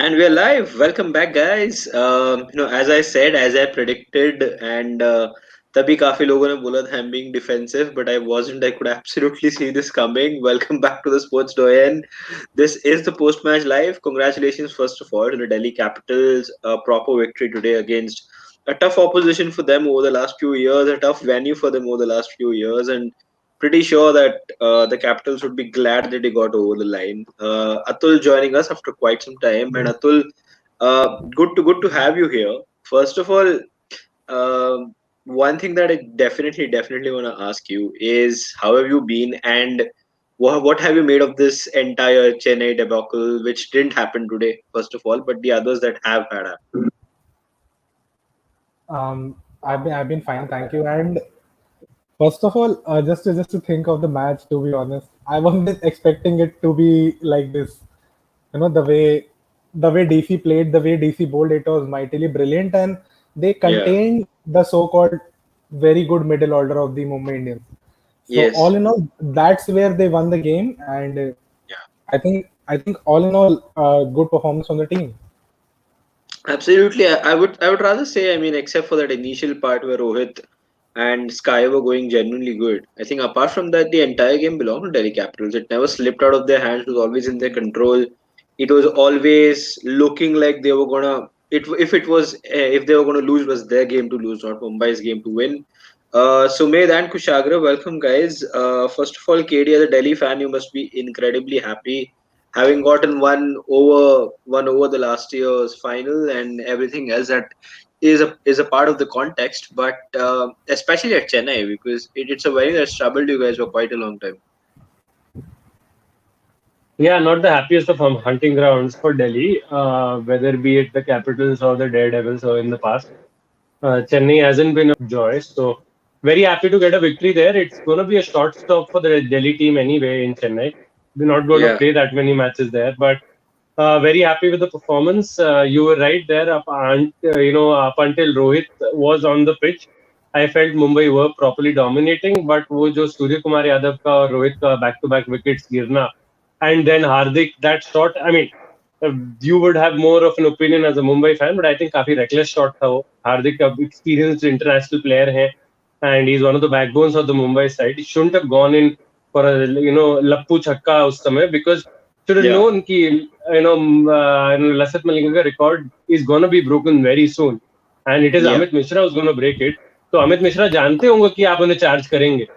And we're live. Welcome back, guys. As I said, as I predicted, and तभी काफी लोगों ने बोला था I'm being defensive, but I wasn't. I could absolutely see this coming. Welcome back to the Sports Doyen. This is the post-match live. Congratulations, first of all, to the Delhi Capitals. A proper victory today against a tough opposition for them over the last few years, a tough venue for them over the last few years, and pretty sure that the Capitals would be glad that they got over the line. Atul joining us after quite some time, and Atul, good to have you here. First of all, one thing that I definitely want to ask you is how have you been, and what have you made of this entire Chennai debacle, which didn't happen today, first of all, but the others that have had happened. I've been fine, thank you. And first of all, just to think of the match, to be honest, I wasn't expecting it to be like this. The way DC played, the way DC bowled, it was mightily brilliant, and they Yeah. contained the so-called very good middle order of the Mumbai Indians. So Yes. all in all, that's where they won the game, and Yeah. I think all in all, good performance from the team. Absolutely. I would rather say, I mean, except for that initial part where Rohit and Sky were going genuinely good. I think apart from that, the entire game belonged to Delhi Capitals. It never slipped out of their hands. It was always in their control. It was always looking like they were gonna. If they were gonna lose, it was their game to lose, not Mumbai's game to win. Sumedh and Kushagra, welcome guys. First of all, KD, as a Delhi fan, you must be incredibly happy having gotten one over the last year's final and everything else that is a part of the context, but especially at Chennai because it's a venue that's troubled you guys for quite a long time. Yeah, not the happiest of hunting grounds for Delhi, whether be it the Capitals or the Daredevils or in the past. Chennai hasn't been of joy, so very happy to get a victory there. It's going to be a short stop for the Delhi team anyway in Chennai. They're not going to Yeah, play that many matches there, but very happy with the performance. You were right there, up until Rohit was on the pitch. I felt Mumbai were properly dominating, but वो जो सूर्य कुमार यादव का और रोहित का back-to-back wickets गिरना and then Hardik, that shot, I mean, you would have more of an opinion as a Mumbai fan, but I think काफी reckless shot था वो. Hardik a experienced international player है, and he's one of the backbones of the Mumbai side. He shouldn't have gone in for a लप्पू छक्का उस समय because should have yeah, known कि Lasat Malinga's record is going to be broken very soon, and it is yeah. Amit Mishra who's going to break it. तो अमित मिश्रा जानते होंगे कि आप उन्हें चार्ज करेंगे,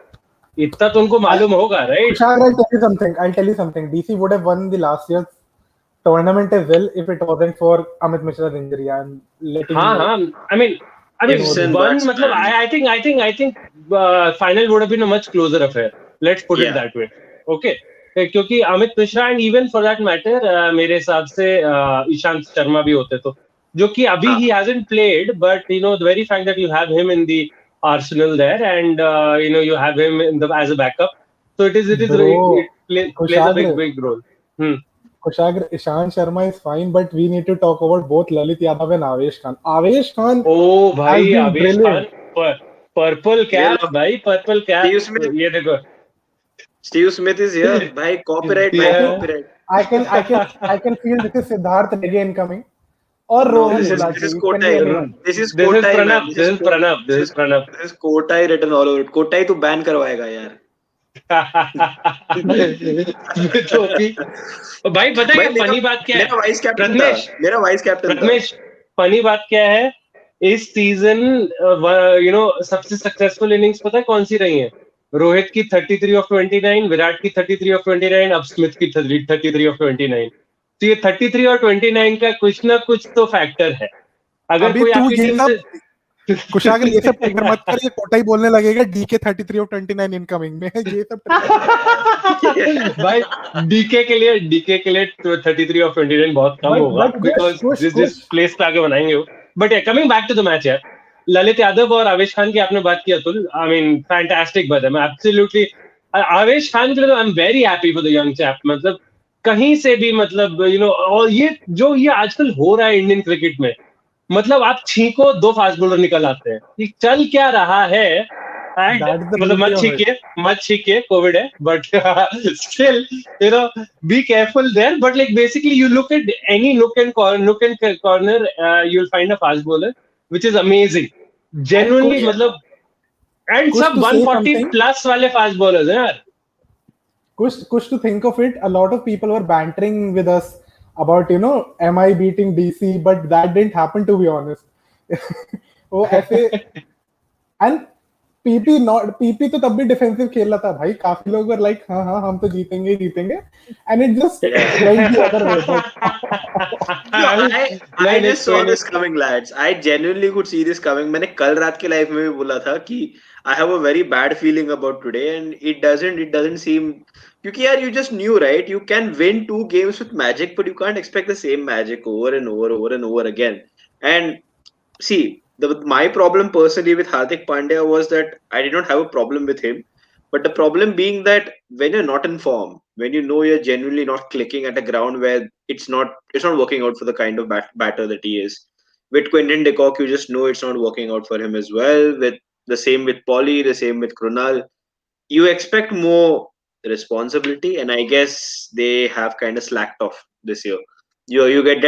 इतना तो उनको मालूम होगा, right? Tushar, I'll tell you something. DC would have won the last year's tournament as well if it wasn't for Amit Mishra's injury. I'm letting you हाँ know. हाँ, I mean, Ifs and one buts, मतलब man. I think final would have been a much closer affair. Let's put it Yeah, that way. Okay. क्योंकि Amit Mishra and even for that matter मेरे हिसाब से ईशांत शर्मा भी होते तो जो कि अभी हाँ, ही hasn't played, but the very fact that you have him in the arsenal there and you have him as a backup, so Bro, plays a Kushagra, big role. Hmm. Kushagra, Ishan Sharma is fine, but we need to talk about both Lalit Yadav and Avesh Khan. Avesh Khan O has भाई been आवेश Khan, brilliant. Purple ये cap लो. भाई, purple Steve cap. Smith. ये देखो. Steve Smith is here. भाई copyright, भाई I can, Yeah. copyright. I can feel this is Siddharth Negi incoming or No, Rohan this is Gulati. this is It can be Kotai. anyone. This is This is Kotai, man. Pranav. This is Pranav. This is Pranav. This is Kotai written all over it. Kotai तो ban करवाएगा यार. तो अभी भाई पता है भाई क्या फनी बात क्या है? मेरा वाइस कैप्टन था. प्रथमेश, मेरा वाइस कैप्टन था. प्रथमेश, फनी बात क्या है? इस सीजन सबसे सक्सेसफुल इनिंग्स पता है कौन सी रही है? रोहित की 33 ऑफ 29, विराट की 33 ऑफ 29, अब स्मिथ की 33 ऑफ 29. तो ये 33 और 29 का कुछ ना कुछ तो फैक्टर है. अगर अभी कोई तू आपकी ये टीम सब से कुशाग्र ये सब ट्रिगर मत कर, ये कोटा ही बोलने लगेगा डीके 33 ऑफ 29 इनकमिंग में ये सब भाई डीके के लिए 33 ऑफ 29 बहुत कम होगा बिकॉज जिस प्लेस पे आगे बनाएंगे वो. But coming back to the match यार, ललित यादव और आवेश खान की आपने बात की अतुल, आई मीन फैंटास्टिक बात है. मैं एब्सोल्युटली आवेश खान के लिए I am very happy for the young chap. मतलब कहीं से भी मतलब और ये आजकल हो रहा है इंडियन क्रिकेट में, मतलब आप छींको 2 फास्ट बॉलर निकल आते हैं. ये चल क्या रहा है And That's the मतलब beauty of it. मत छीकिए COVID है, but still, you know, be careful there. But like basically, you look at any nook and corner, you'll find a fast bowler, which is amazing. And Genuinely, Kush, Yeah. मतलब, and Kush सब to say 140 something, plus वाले fast bowlers हैं यार. Kush to think of it, a lot of people were bantering with us about, MI beating DC, but that didn't happen, to be honest. वो ऐसे, and PP तो तब भी defensive खेल रहा था भाई, काफी लोग वर लाइक हाँ हाँ हम तो जीतेंगे ही जीतेंगे, and it just Yeah. Went the other way but No, I नहीं नहीं just कोई saw नहीं. this coming, lads. I genuinely could see this coming. मैंने कल रात के लाइफ में भी बोला था कि I have a very bad feeling about today, and it doesn't seem, क्योंकि यार you just knew, right? You can win 2 games with magic, but you can't expect the same magic over and over again. And see, my problem personally with Hardik Pandya was that I did not have a problem with him, but the problem being that when you're not in form, when you know you're genuinely not clicking at a ground where it's not working out for the kind of batter that he is. With Quinton de Kock, you just know it's not working out for him as well. With the same with Polly, the same with Krunal, you expect more responsibility, and I guess they have kind of slacked off this year. You got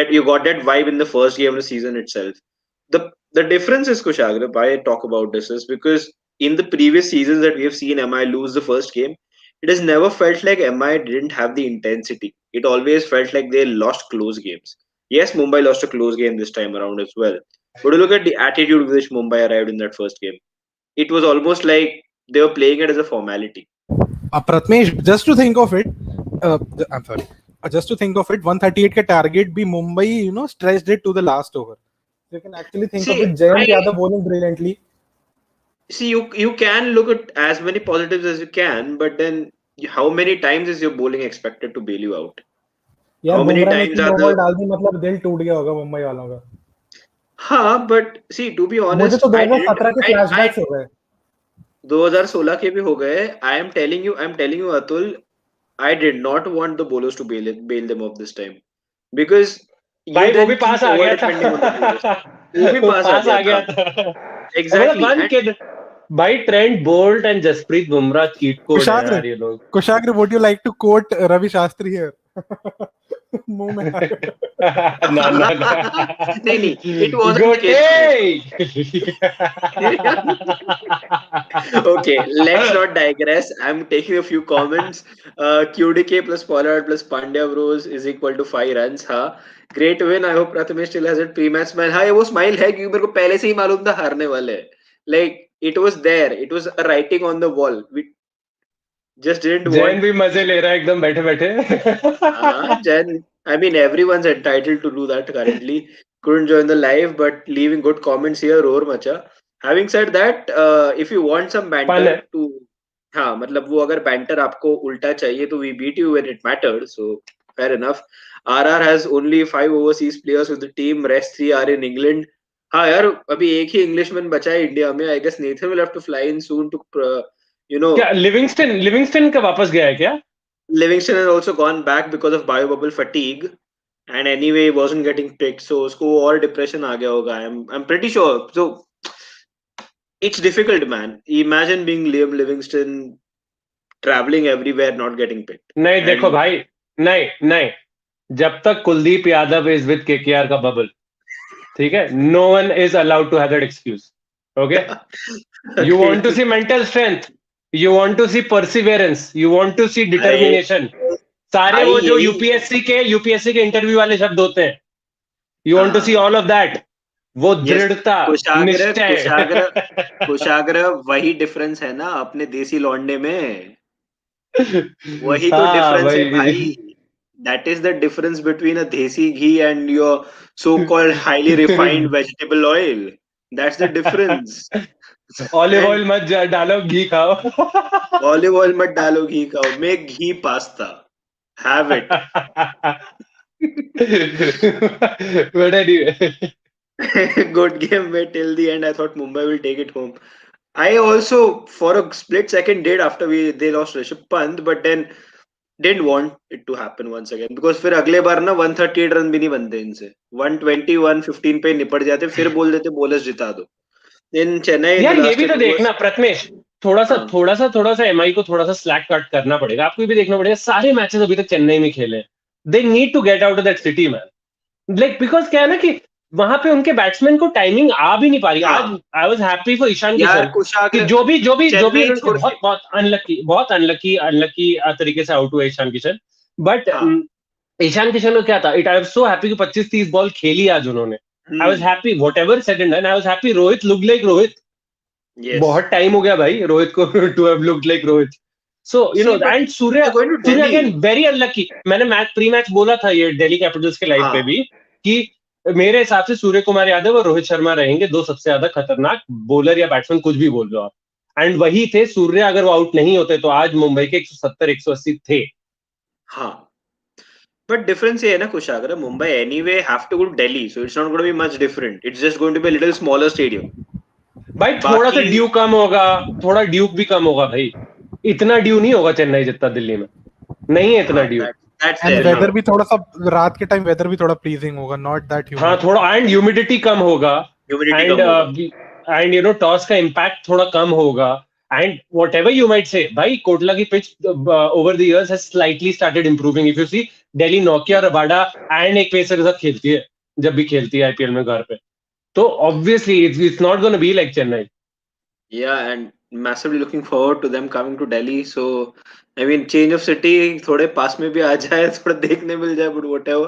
that vibe in the first game of the season itself. The difference is, Kushagra, why I talk about this is because in the previous seasons that we have seen MI lose the first game, it has never felt like MI didn't have the intensity. It always felt like they lost close games. Yes, Mumbai lost a close game this time around as well. But you look at the attitude with which Mumbai arrived in that first game. It was almost like they were playing it as a formality. Pratmesh, just to think of it, I'm sorry, just to think of it, 138 का target भी Mumbai stretched it to the last over. You can actually think of See, it, Jayant I Yadav bowling brilliantly. see you can look at as many positives as you can, but then how many times is your bowling expected to bail you out? यार How many Bumrah ने times 3 are over the डाल दी, मतलब दिल टूट गया होगा मुंबई वालों का. but see, to be मुझे honest, तो I didn't 2017 के I फ्लैशबैक्स हो गए. 2016 के भी हो गए. I'm telling you, Atul, I did not want the bowlers to bail them off this time because you भाई वो भी then पास keep आ over गया था. depending on the bowlers. वो भी वो पास आ पास गया आ था. गया था. मतलब Exactly. वन And के भाई Trent Boult and Jasprit Bumrah cheat code है कुशाग्र, यार ये लोग. कुशाग्र, would you like to quote Ravi Shastri here? मुंह में आ गया. ना ना ना. नहीं नहीं, it wasn't the case for him. गोटे. Okay, let's not digress. I'm taking a few comments. QDK plus Pollard plus Pandya Bros is equal to 5 runs. हाँ, great win. I hope Prathamesh still has it pre-match smile. हाँ, ये वो smile है क्योंकि मेरे को पहले से ही मालूम था हारने वाले हैं. Like it was there. It was a writing on the wall. We just didn't Jain want. भी मजे ले रहा है एकदम बैठे बैठे. Jen, I mean, everyone's entitled to do that currently. Couldn't join the live, but leaving good comments here, और मचा. Having said that, if you want some fun banter है. to, हाँ मतलब वो अगर banter आपको उल्टा चाहिए तो we beat you when it mattered, so fair enough. RR has only 5 overseas players with the team, rest 3 are in England. हाँ यार, अभी एक ही इंग्लिशमैन बचा है इंडिया में. I guess Nathan will have to fly in soon to, you know, क्या Livingstone Livingstone का वापस गया है क्या? Livingston has also gone back because of biobubble fatigue, and anyway wasn't getting picked, so उसको और depression आ गया होगा. I'm pretty sure. So it's difficult, man. Imagine being Liam Livingston traveling everywhere, not getting picked. नहीं देखो And भाई, नहीं नहीं, जब तक Kuldeep Yadav is with KKR का बबल, ठीक है, no one is allowed to have that excuse. Okay, you want to okay, see mental strength, you want to see perseverance, you want to see I determination. सारे I वो जो यही UPSC के interview वाले शब्द होते हैं, यू वांट टू सी हाँ ऑल ऑफ दैट. वो yes, दृढ़ता, कुशाग्र निश्चय. कुशाग्र कुशाग्र वही डिफरेंस है ना अपने देसी लौंडे में. वही तो हाँ डिफरेंस है भाई. भाई. That is the difference between a desi ghee and your so-called highly refined vegetable oil. That's the difference. Olive And oil मत डालो, घी खाओ. olive oil mat dalo ghee खाओ. Make ghee pasta. Have it. But anyway, Good game where till the end I thought Mumbai will take it home. I also for a split second did after they lost Rishabh Pant, but then didn't want it to happen once again because फिर अगले बार ना 138 run भी नहीं बनते इनसे. 120 115 पे निपट जाते, फिर बोल देते बॉलर्स जिता दो. In Chennai, the यार ये last भी time तो it देखना was प्रथमेश, हाँ थोड़ा सा एमआई को थोड़ा सा स्लैक कट करना पड़ेगा. आपको ये भी देखना पड़ेगा सारे मैचेस अभी तक चेन्नई में खेले. They need to get out of that city man. Like because क्या है ना कि वहां पे उनके बैट्समैन को टाइमिंग आ भी नहीं पा रही. या आज I was happy for Ishan यार किशन कि कुशाग्र, जो भी चेन्नई उन्होंने छोड़ के, बहुत अनलकी तरीके से आउट हुआ ईशान किशन. बट हाँ ईशान किशन को क्या था. It I was so happy कि 25-30 बॉल खेली आज उन्होंने. I was hmm happy whatever said and done. I was happy. Rohit look like Rohit. Yes बहुत टाइम हो गया भाई रोहित को to have looked like Rohit. So see but and they're going to Surya Delhi. Again very unlucky. मैंने pre match बोला था ये Delhi Capitals के लाइव पे हाँ भी कि मेरे हिसाब से सूर्य कुमार यादव और रोहित शर्मा रहेंगे दो सबसे ज्यादा खतरनाक बॉलर या बैट्समैन, कुछ भी बोल लो आप. एंड वही थे. सूर्य अगर वो आउट नहीं होते तो आज मुंबई के 170-180 थे. हाँ, but difference ये है ना कुशाग्र, Mumbai anyway have to go to Delhi, so it's not going to be much different. It's just going to be a little smaller stadium. भाई थोड़ा सा बाकी ड्यू कम होगा. थोड़ा ड्यूक भी कम होगा भाई. इतना ड्यू नहीं होगा चेन्नई जितना दिल्ली में. नहीं है इतना हाँ, due that's and there Delhi हाँ. में. वेदर भी थोड़ा सा, रात के टाइम वेदर भी थोड़ा प्लीजिंग होगा, नॉट दैट हाँ ह्यूमिड. थोड़ा. एंड ह्यूमिडिटी कम होगा. ह्यूमिडिटी एंड कम होगा. टॉस का इम्पैक्ट थोड़ा कम होगा. And whatever you might say भाई कोटला की pitch over the years has slightly started improving. If you see Delhi नोकिया रबाडा एंड एक पेसर के साथ खेलती है जब भी खेलती है आईपीएल में घर पे. तो obviously it's not gonna be like Chennai. Yeah, and massively looking forward to them coming to Delhi. So, I mean, change of city थोड़े पास में भी आ जाए, थोड़ा देखने मिल जाए, but whatever.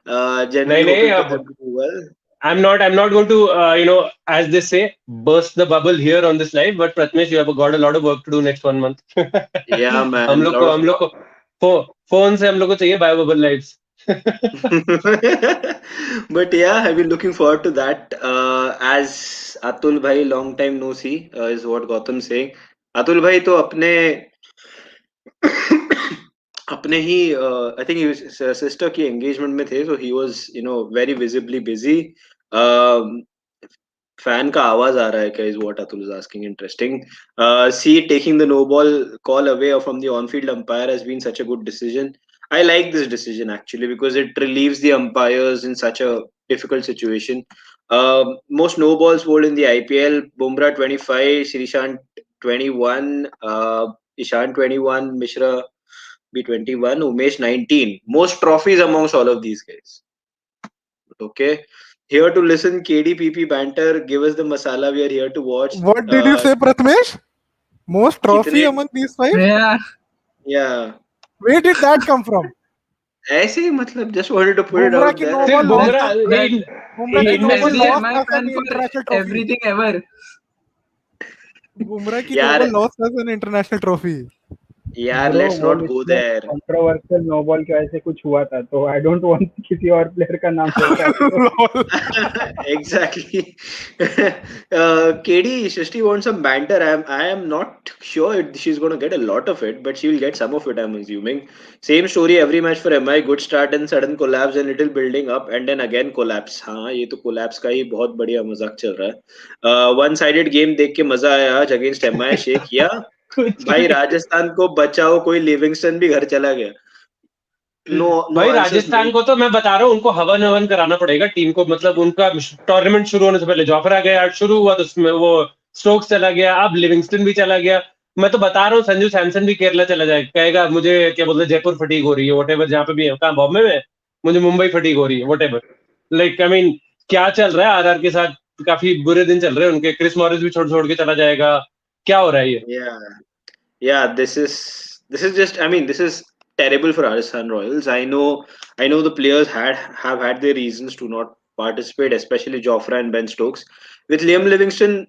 नहीं Generally नहीं hoping for अब them to do well. I'm not going to as they say burst the bubble here on this live, but Pratmesh, you have got a lot of work to do next 1 month. Yeah, man, lot हम लोग of. को phone से हम लोग को चाहिए bio bubble lives. But yeah, I've been looking forward to that. As Atul bhai, long time no see, is what Gautam saying. Atul bhai तो अपने अपने ही आई थिंक सिस्टर की एंगेजमेंट में थे, so he was very visibly busy. Fan का आवाज आ रहा है क्या, is what Atul is asking. Interesting. See taking the no ball call away from the on field umpire has been such a good decision. I like this decision actually because it relieves the umpires in such a difficult situation. Most no balls bowled in the IPL: Bumrah 25, Srishant 21, Ishan 21, Mishra be 21, Umesh 19. Most trophies amongst all of these guys. Okay. Here to listen KDPP banter. Give us the masala. We are here to watch. What did you say, Pratmesh? Most trophy कितने among these five? Yeah, या Where did that come from? ऐसे ही मतलब just wanted to put it Bumrah out की there. no सिर्फ ball lost. Bumrah that in Bumrah की no इनमें से ball सिर्फ lost HDMI as an fan for international trophy. everything ever. Bumrah की no यार ball lost as an international trophy. यार bro let's वो not go इसमें there. कंट्रोवर्शियल नो बॉल की वजह से कुछ हुआ था, तो आई डोंट वांट किसी और प्लेयर का नाम लेके आपको. Exactly. KD Srishti wants some banter. I am not sure she's going to get a lot of it, but she will get some of it, I'm assuming. Same story every match for MI. Good start and sudden collapse and little building up and then again collapse. हाँ ये तो collapse का ही बहुत बढ़िया मजाक चल रहा है. One sided game देख के मजा आया आज against MI. शेख किया कुछ भाई. नहीं. राजस्थान को बचाओ, कोई लिविंगस्टन भी घर चला गया. नो नो भाई आंसर्स राजस्थान मेड. को तो मैं बता रहा हूँ उनको हवन हवन कराना पड़ेगा टीम को. मतलब उनका टूर्नामेंट शुरू होने से पहले जोफ्रा गया, आज शुरू हुआ तो उसमें वो स्टोक्स चला गया, अब लिविंगस्टन भी चला गया. मैं तो बता रहा हूँ संजू सैमसन भी केरला चला जाए. कहेगा मुझे क्या बोलते हैं, जयपुर फटीक हो रही है वट एवर, जहाँ पे भी है. कहाँ बॉम्बे में मुझे मुंबई फटीक हो रही है what ever. Like I mean क्या चल रहा है आरआर के साथ. काफी बुरे दिन चल रहे हैं उनके. क्रिस मॉरिस भी छोड़ छोड़ के चला जाएगा. क्या हो रहा है ये. Yeah. Yeah, this is just, I mean, this is terrible for Rajasthan Royals. I know the players have had their reasons to not participate, especially Jofra and Ben Stokes. With Liam Livingston,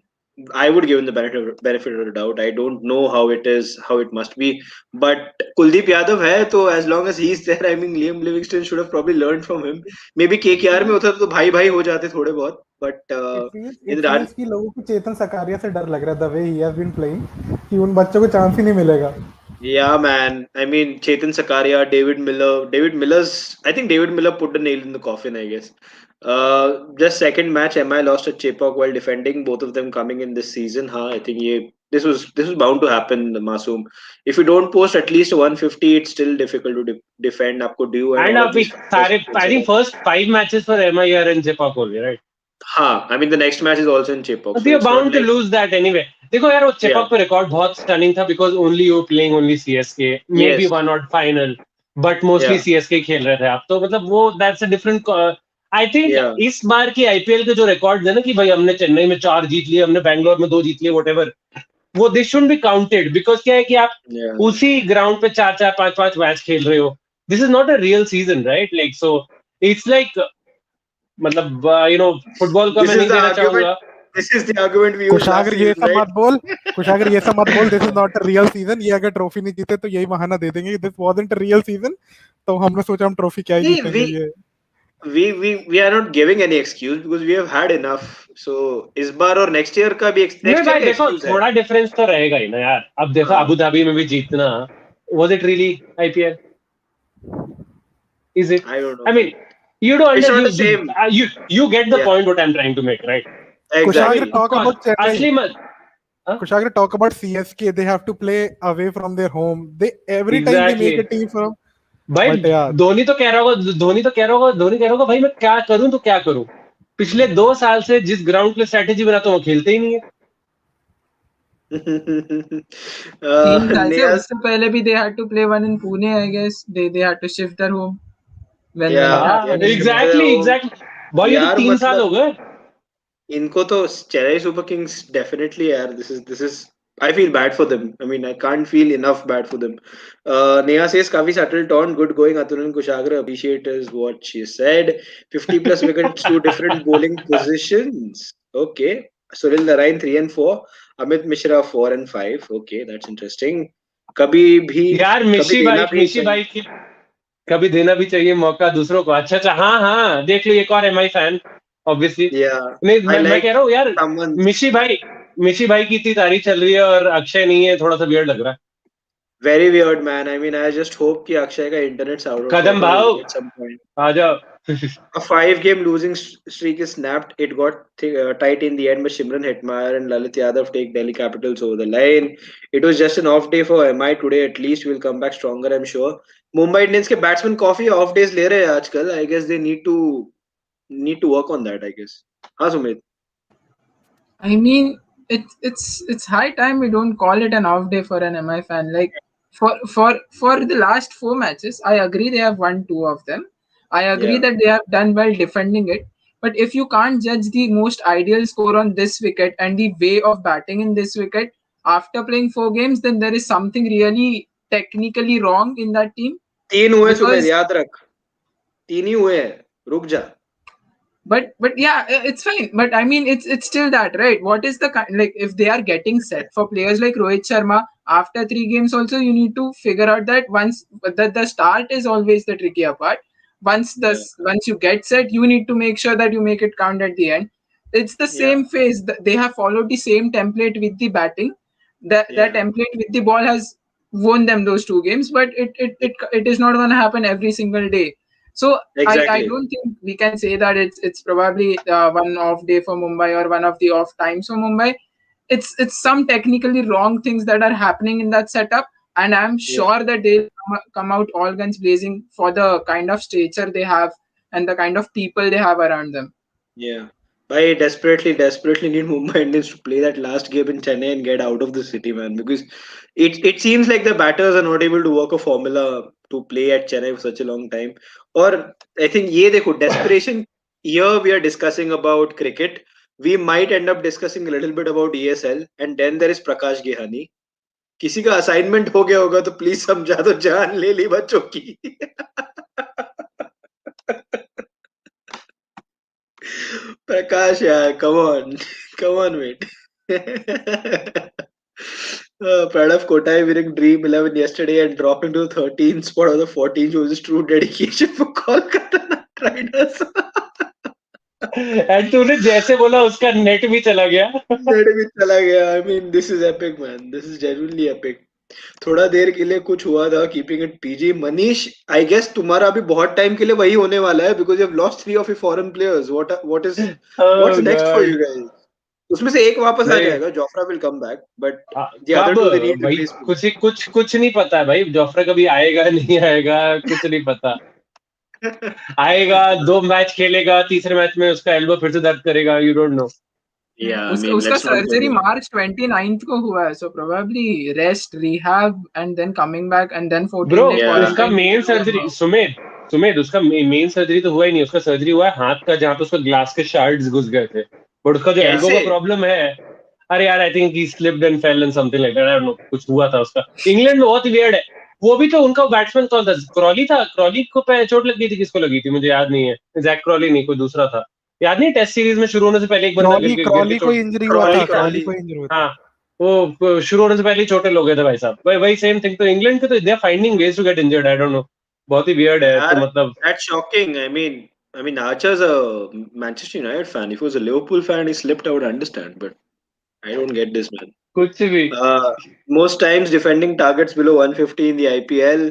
I would give him the benefit of the doubt. I don't know how it must be, but Kuldeep Yadav hai, so as long as he's there, I mean, Liam Livingston should have probably learned from him. Maybe KKR में होता तो भाई भाई हो जाते थोड़े बहुत, but It in feels कि लोगों को चेतन सकारिया से डर लग रहा है, the way he has been playing, कि उन बच्चों को चांस ही नहीं मिलेगा. Yeah, man. I mean, Chetan Sakaria, David Miller. I think David Miller put the nail in the coffin, I guess. Just second match, MI lost at Chepauk while defending. Both of them coming in this season. I think this was bound to happen, Masoom. If you don't post at least 150, it's still difficult to defend. आपको due and and all of आप these factors सारे to I consider. Think first 5 matches for MI are and Chepauk हो गए right. I mean, the next match is also in Chepauk, But so you're it's not bound to like. lose that anyway. देखो यार वो Yeah. Chepauk पे record बहुत stunning था because only you playing only CSK maybe Yes. One और final but mostly Yeah. CSK खेल रहे थे आप तो मतलब वो that's a different I think Yeah. इस बार की आईपीएल के जो रिकॉर्ड है ना कि भाई हमने चेन्नई में 4 जीत लिए हमने बैंगलोर में 2 जीत लिए वट वो this should be counted because क्या है कि आप Yeah. उसी ग्राउंड पे 4-4 5-5 मैच खेल रहे हो this is not a real season right like so it's like मतलब फुटबॉल का मैं This is नहीं the देना argument. चाहूंगा This is the argument we used last Kushagra ये season, सब right? मत बोल, कुशागर ये सब मत बोल, this is not a real season. ये अगर ट्रॉफी नहीं जीते तो यही बहाना दे देंगे this wasn't a real season, तो हमने सोचा हम ट्रॉफी क्या ही See, जीतेंगे ये। we are not giving any excuse because we have had enough. So इस बार और next year का भी नहीं next year भाई का देखो excuse है. थोड़ा डिफरेंस तो रहेगा ही ना यार अब देखो हाँ. अबू धाबी में भी जीतना was it really IPL is it I don't know, I mean man. you don't It's under not you the same. you get the Yeah, point what I'm trying to make right Kushagra like exactly. of talk course about Chennai, असली मत huh? Kushagra talk about CSK, they have to play away from their home, they every time they Exactly. Make a team from, भाई but यार धोनी तो कह रहा होगा भाई मैं क्या करूं तो क्या करूं पिछले 2 साल से जिस ग्राउंड पे स्ट्रेटेजी बनाता हूं वो खेलते ही नहीं है तीन साल से Neas, उससे पहले भी they had to play one in Pune, I guess. They had to shift their home when it yeah, हाँ yeah, happened in shift India. their exactly home. Exactly भाई ये तो यार 3 साल हो मतलब गए इनको तो चेन्नई सुपर किंग्स डेफिनेटली यार this is I feel bad for them. I mean, I can't feel enough bad for them. Neha says काफी settled on, good going. Atul Kushagra appreciate is what she said. 50 plus wickets to different bowling positions. Okay. Sunil Narain 3 and 4. Amit Mishra 4 and 5. Okay, that's interesting. कभी भी यार कभी मिशी देना भाई भी मिशी चाहिए. भाई की कभी देना भी चाहिए मौका दूसरों को अच्छा अच्छा हाँ हाँ देख लो एक और एमआई फैन ऑब्वियसली Yeah, नहीं I मैं like कह रहा हूँ यार someone. मिशी भाई मिशी भाई की इतनी तारीफ चल रही है और अक्षय नहीं है थोड़ा सा वियर्ड लग रहा है Very weird, man. I mean, I just hope कि अक्षय का इंटरनेट सॉर्ट कदम out हो भाव at some point. आ जाओ A five-game losing streak is snapped. It got tight in the end, but Shimran Hetmeyer and Lalit Yadav take Delhi Capitals over the line. It was just an off day for MI today. At least we'll come back stronger, I'm sure. Mumbai Indians के batsmen काफी off days ले रहे हैं आजकल. I guess they need to work on that. I guess. हाँ Sumit. I mean, it's high time we don't call it an off day for an MI fan. Like for the last 4 matches, I agree they have won two of them. I agree Yeah. that they have done well defending it. But if you can't judge the most ideal score on this wicket and the way of batting in this wicket after playing 4 games, then there is something really technically wrong in that team. तीन हुए Sumit Because याद रख. तीन ही हुए हैं. रुक जा. but yeah, it's fine, but I mean it's still that, right? What is the kind, like if they are getting set for players like Rohit Sharma after 3 games also, you need to figure out that once that the start is always the trickier part. Yeah. Once you get set, you need to make sure that you make it count at the end. It's the Yeah. same phase. They have followed the same template with the batting. That Yeah. template with the ball has won them those 2 games, but it is not going to happen every single day. So I Exactly. don't think we can say that it's probably one off day for Mumbai or one of the off times for Mumbai. It's some technically wrong things that are happening in that setup, and I'm Yeah. sure that they'll come out all guns blazing for the kind of stature they have and the kind of people they have around them. Yeah. I desperately need Mumbai Indians to play that last game in Chennai and get out of the city, man. Because it seems like the batters are not able to work a formula to play at Chennai for such a long time. Or I think ये देखो desperation. Here we are discussing about cricket. We might end up discussing a little bit about ESL, and then there is Prakash Gehani. किसी का assignment हो गया होगा तो please समझा दो जान ले ली बच्चों की. Prakash, yeah, come on. Come on, mate. Pranav Kotai winning Dream 11 yesterday and dropping to the 13th spot of the 14th shows his true dedication for Kolkata Knight Riders. And तूने जैसे बोला उसका नेट भी चला गया net भी चला गया. I mean, this is epic, man. This is genuinely epic. थोड़ा देर के लिए कुछ हुआ था keeping it PG. Manish, I guess तुम्हारा अभी बहुत टाइम के लिए वही होने वाला है because you have lost 3 of your foreign players. What's oh next for you God guys? उसमें से एक वापस आ नहीं जाएगा. Jofra will come back but the other कब टू दे नीड भाई रिप्लेसमेंट. कुछ नहीं पता है भाई जोफ्रा कभी आएगा नहीं आएगा कुछ नहीं पता आएगा 2 मैच खेलेगा तीसरे मैच में उसका एल्बो फिर से दर्द करेगा you don't know Yeah, I उसका mean, उसका let's not go surgery there. March 29th को हुआ है, so probably rest, rehab and then coming back and then 14 bro day Yeah. उसका quarantine main period. Surgery Sumedh उसका मेन सर्जरी तो हुआ ही नहीं, उसका सर्जरी हुआ है हाथ का जहाँ पे उसका ग्लास के शार्ड्स घुस गए थे, बट उसका जो एल्बो कैसे? का प्रॉब्लम है, अरे यार I think he slipped and fail and something like that, I don't no कुछ हुआ था उसका। इंग्लैंड में बहुत वियर्ड है। वो भी तो उनका बैट्समैन कौन था, क्रॉली था, क्रॉली को चोट लग गई थी, किसको लगी थी मुझे याद नहीं है, जैक क्रॉली नहीं कोई दूसरा था, याद नहीं, टेस्ट सीरीज में शुरू होने से पहले एक बंदा क्रॉली गिर के क्रॉली को चोट, इंजरी हुआ क्रॉली था, क्रॉली क्रॉली को इंजरी हुआ था। हाँ वो शुरू होने से पहले ही छोटे लोग गए थे भाई साहब, वही सेम थिंग। तो इंग्लैंड के तो they are finding ways to get injured, I don't know, बहुत ही वियर्ड है तो यार, मतलब। that's shocking. I mean, Archer's a Manchester United fan. If he was a Liverpool fan, he slipped, I would understand. But I don't get this, man. कुछ भी Uh, Most times defending targets below 150 in the IPL,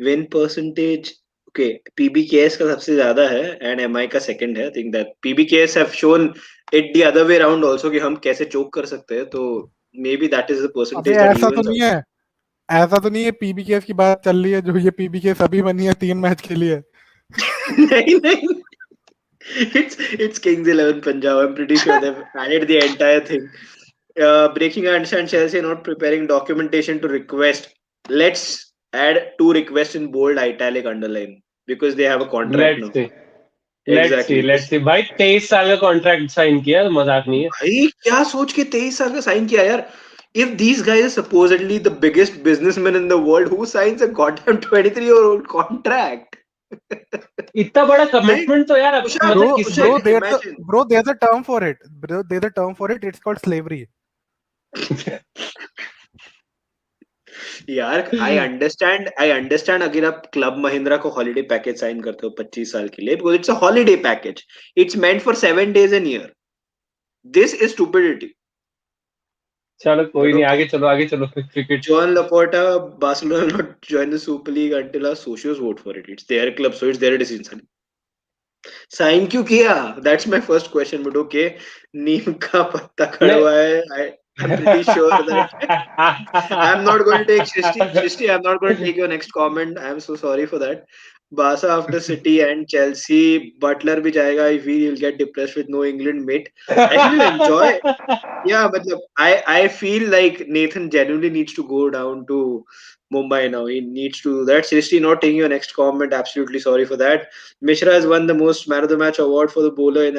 win percentage. Okay, PBKS का सबसे ज्यादा है and MI का second है. I think that PBKS have shown it the other way around also कि हम कैसे choke कर सकते हैं. तो maybe that is the अबे percentage that ऐसा तो evens नहीं out. है, ऐसा तो नहीं है पीबीकेएस की बात चल रही है जो ये पीबीकेएस अभी बनी है 3 मैच के लिए। नहीं नहीं, it's Kings 11 Punjab. I'm pretty sure they've added the entire thing. Breaking, I understand Chelsea are not preparing documentation to request. Let's add 2 requests in bold, italic, underline because they have a contract let's now. See Exactly. Let's see भाई 23 साल का contract sign किया, मजाक नहीं है। भाई क्या सोच के 23 साल का साइन किया यार? If these guys are supposedly the biggest businessmen in the world, who signs a goddamn 23-year-old contract? इतना बड़ा नहीं, कमिटमेंट तो यार Kushal, मतलब Bro, किसने bro, Kushal, imagine. there's a term for it. Bro, there's a term for it. It's called slavery. यार I understand अगर आप क्लब महिंद्रा को हॉलीडे पैकेज साइन करते हो 25 साल के लिए, because it's a holiday package, it's meant for 7 days an year. This is stupidity. चलो कोई बट नहीं, ओके, आगे चलो cricket. Joan Laporta, Barcelona will not join the Super League until our socios vote for it. It's their club, so it's their decision. Sign क्यों किया? That's my first question. But okay, नीम का पत्ता नहीं कड़वा है. I'm pretty sure that I'm not going to take Shristi. Shristi, I'm not going to take your next comment. I'm so sorry for that. Barca after City and Chelsea. Butler भी जाएगा. I feel he'll get depressed with no England mate. I think he'll enjoy. Yeah, but I feel like Nathan genuinely needs to go down to Mumbai now. He needs to do that. Seriously, not taking your next comment. Absolutely sorry for that. Mishra has won the most man of the match award for the bowler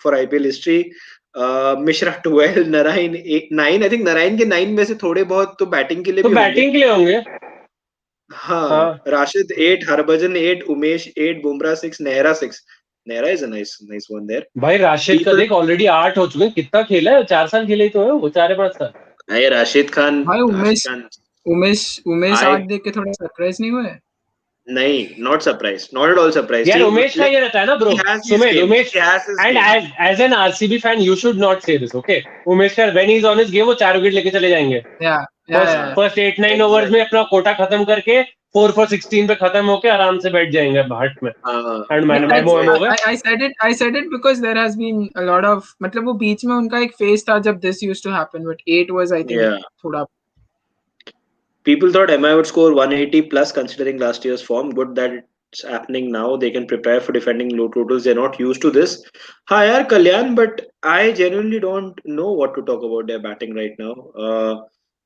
for IPL history. Mishra 12, Narayan 9. I think Narayan के 9 में से थोड़े बहुत तो batting के लिए तो भी होंगे. बैटिंग के लिए होंगे। हाँ, हाँ Rashid 8, Harbhajan 8, Umesh 8, Bumrah 6, Nehra 6. Nehra is a nice one there. भाई राशिद का पीपल, देख ऑलरेडी 8 हो चुके हैं, कितना खेला है, 4 साल खेले ही तो है वो, 4 या 5 साल। अरे राशिद खान, भाई राशिद उमेश खान उमेश उमेश आई आठ देख के थोड़ा सरप्राइज नहीं हुए? नहीं, not surprise, not at all surprise. यार उमेश का ये रहता है ना ब्रो, He has his सुमेध games. Umesh, He has his end games. As an RCB fan you should not say this, okay? Umesh का when he is on his game वो 4 wicket लेके चले जाएंगे। या फर्स्ट हाँ, फर्स्ट 8-9 ओवर्स में exactly. अपना कोटा खत्म करके 4 for 16 पे खत्म होके आराम से बैठ जाएंगे हट में, हाँ, एंड मैन That's एमओ हो exactly. गए। I said it because there has been a lot of मतलब वो बीच में उनका एक फेज था जब this used to happen, but 8 was I think Yeah. थोड़ा People thought MI would score 180 plus considering last year's form. Good that it's happening now. They can prepare for defending low totals. They're not used to this. Hi, yaar, Kalyan, but I genuinely don't know what to talk about their batting right now.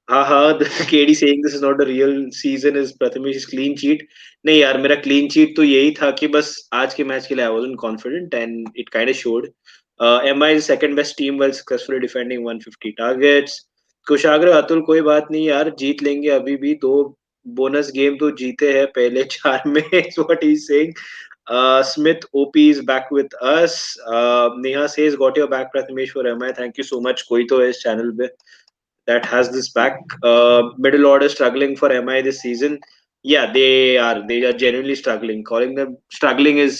The KD saying this is not a real season is Prathamesh's clean sheet. नहीं यार, मेरा clean sheet तो यही था कि बस आज के मैच के लिए I wasn't confident and it kind of showed. MI is second best team while successfully defending 150 targets. कुशाग्र अतुल, कोई बात नहीं यार, जीत लेंगे. अभी भी 2 बोनस गेम तो जीते हैं पहले 4 में. is what he's saying. Smith OP is back with us. Neha says got your back Prathamesh for MI. Thank you so much. कोई तो है इस चैनल पे that has this back. Middle order struggling for MI this season. Yeah, they are genuinely struggling. Calling them struggling is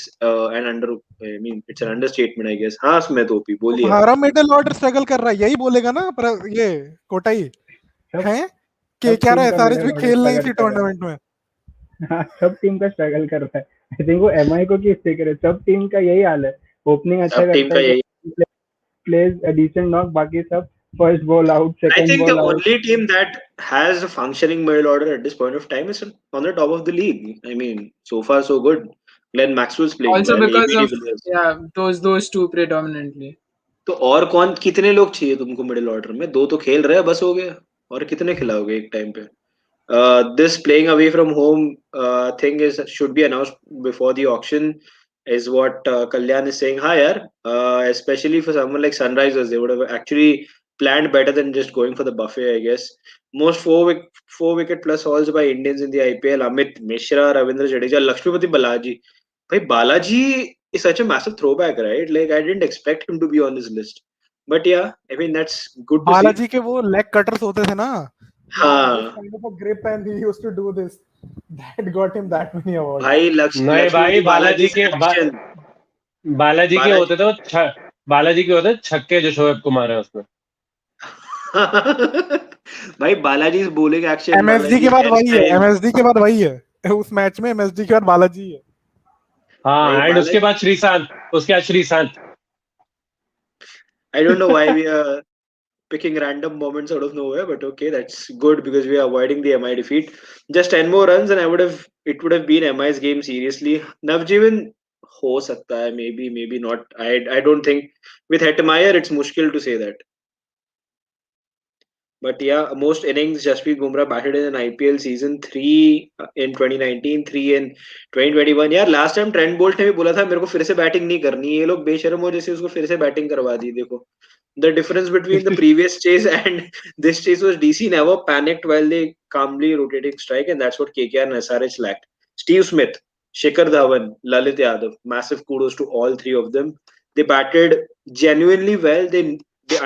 I mean, it's an understatement, I guess. हाँ, Smith OP बोलिए आप. तुम्हारा middle order struggle कर रहा है, यही बोलेगा ना ये कोटाई सब है कि सब क्या रहा टीम है, का सारिस मिडिल भी ऑर्डर खेल नहीं स्ट्रगल इसी कर रहा है। टूर्नामेंट में। हाँ, सब टीम का स्ट्रगल कर रहा है। आई थिंक वो एमआई को किस से करे, सब टीम का यही हाल है। ओपनिंग अच्छा सब टीम करता का है, यही. प्लेज डिसेंट नॉक, बाकी सब first ball out, I second think the ball out. only team that has a functioning middle order at this point of time is on the top of the league. I mean, so far so good. Glenn Maxwell's playing also well. because AB of de Villiers. those two predominantly. तो और कौन, कितने लोग चाहिए तुमको middle order में? दो तो खेल रहे हैं, बस हो गया। और कितने खिलाओगे एक टाइम पे? This playing away from home thing is should be announced before the auction, is what Kalyan is saying. Hi, yaar. Especially for someone like Sunrisers, they would have actually planned better than just going for the buffet, I guess. Most four wicket plus hauls by Indians in the IPL: Amit Mishra, Ravindra Jadeja, Lakshmipati Balaji. Bhai, Balaji is such a massive throwback, right? Like, I didn't expect him to be on this list. But yeah, I mean, that's good to see. Balaji के वो leg cutters होते थे ना, he had this हाँ kind of a grip and he used to do this. That got him that many awards. भाई, नहीं भाई, Lakshmipati Balaji action. Balaji के बालाजी होते थे वो बालाजी के होते छक्के जो शोएब को मारे उसने। भाई, Balaji is bowling action, MSD Balaji के बाद हैज वही है, टाइम। एमएसडी के बाद वही है उस मैच में, एमएसडी के बाद बालाजी है। भाई हाँ, एंड उसके बालाजी, बाद श्रीशांत, उसके बाद Sreesanth. I don't know why we are picking random moments out of nowhere, but okay, that's good because we are avoiding the MI defeat. Just 10 more runs and it would have been MI's game seriously. Navjeevan हो सकता है, maybe not. I don't think with Hetmeyer it's मुश्किल to say that. But yeah, most innings Jasprit Bumrah batted in an IPL season, three in 2019, three in 2021. यार last time Trent Boult ने भी बोला था मेरे को फिर से बैटिंग नहीं करनी है, ये लोग बेशर्म हो जैसे उसको फिर से बैटिंग करवा दी। देखो, the difference between the previous chase and this chase was DC never panicked while they calmly rotating strike, and that's what KKR and SRH lacked. Steve Smith, Shikhar Dhawan, Lalit Yadav, massive kudos to all three of them. They batted genuinely well. They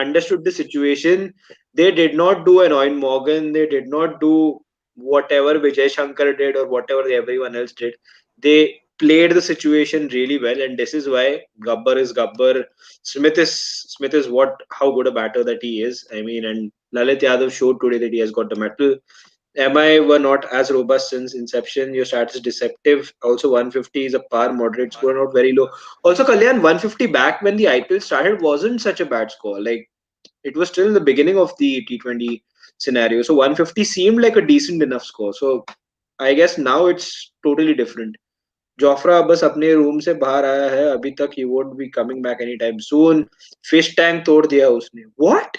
understood the situation. They did not do an Owen Morgan. They did not do whatever Vijay Shankar did or whatever everyone else did. They played the situation really well, and this is why Gabbar is Gabbar. Smith is what, how good a batter that he is. I mean, and Lalit Yadav showed today that he has got the metal. MI were not as robust since inception. Your stats is deceptive. Also, 150 is a par moderate score, not very low. Also, Kalyan, 150 back when the IPL started wasn't such a bad score. Like, it was still the beginning of the T20 scenario. So 150 seemed like a decent enough score. So I guess now it's totally different. Jofra बस अपने room से बाहर आया है अभी तक, he won't be coming back any time soon. Fish tank तोड़ दिया उसने, what?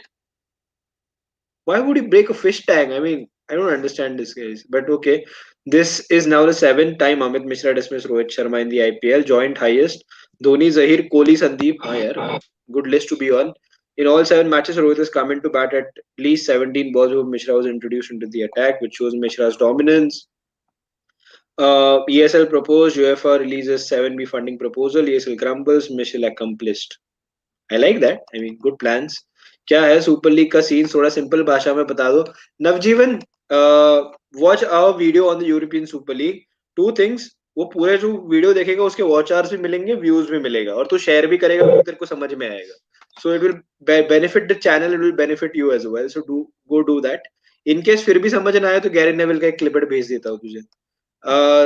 Why would he break a fish tank? I mean, I don't understand this, guys. But okay, this is now the seventh time Amit Mishra dismissed Rohit Sharma in the IPL, joint highest. Dhoni, Zahir, Kohli, Sandeep. हाँ यार, good list to be on. In all seven matches, Rohit has come in to bat at least 17 balls before Mishra was introduced into the attack, which shows Mishra's dominance. ESL proposed, UEFA releases 7B funding proposal, ESL crumbles, Mishra accomplished. I like that, I mean good plans. क्या है Super League का scene, थोड़ा simple भाषा में बता दो Navjeevan. Watch our video on the European Super League. Two things, वो पूरे जो वीडियो देखेगा उसके वॉच आवर्स भी मिलेंगे, व्यूज भी मिलेगा, और तू शेयर भी करेगा तो तेरे को समझ में आएगा। So it will benefit the channel, it will benefit you as well, so do that. In case फिर भी समझ ना आए तो गैरी नेविल का एक क्लिपेट भेज देता हूँ तुझे।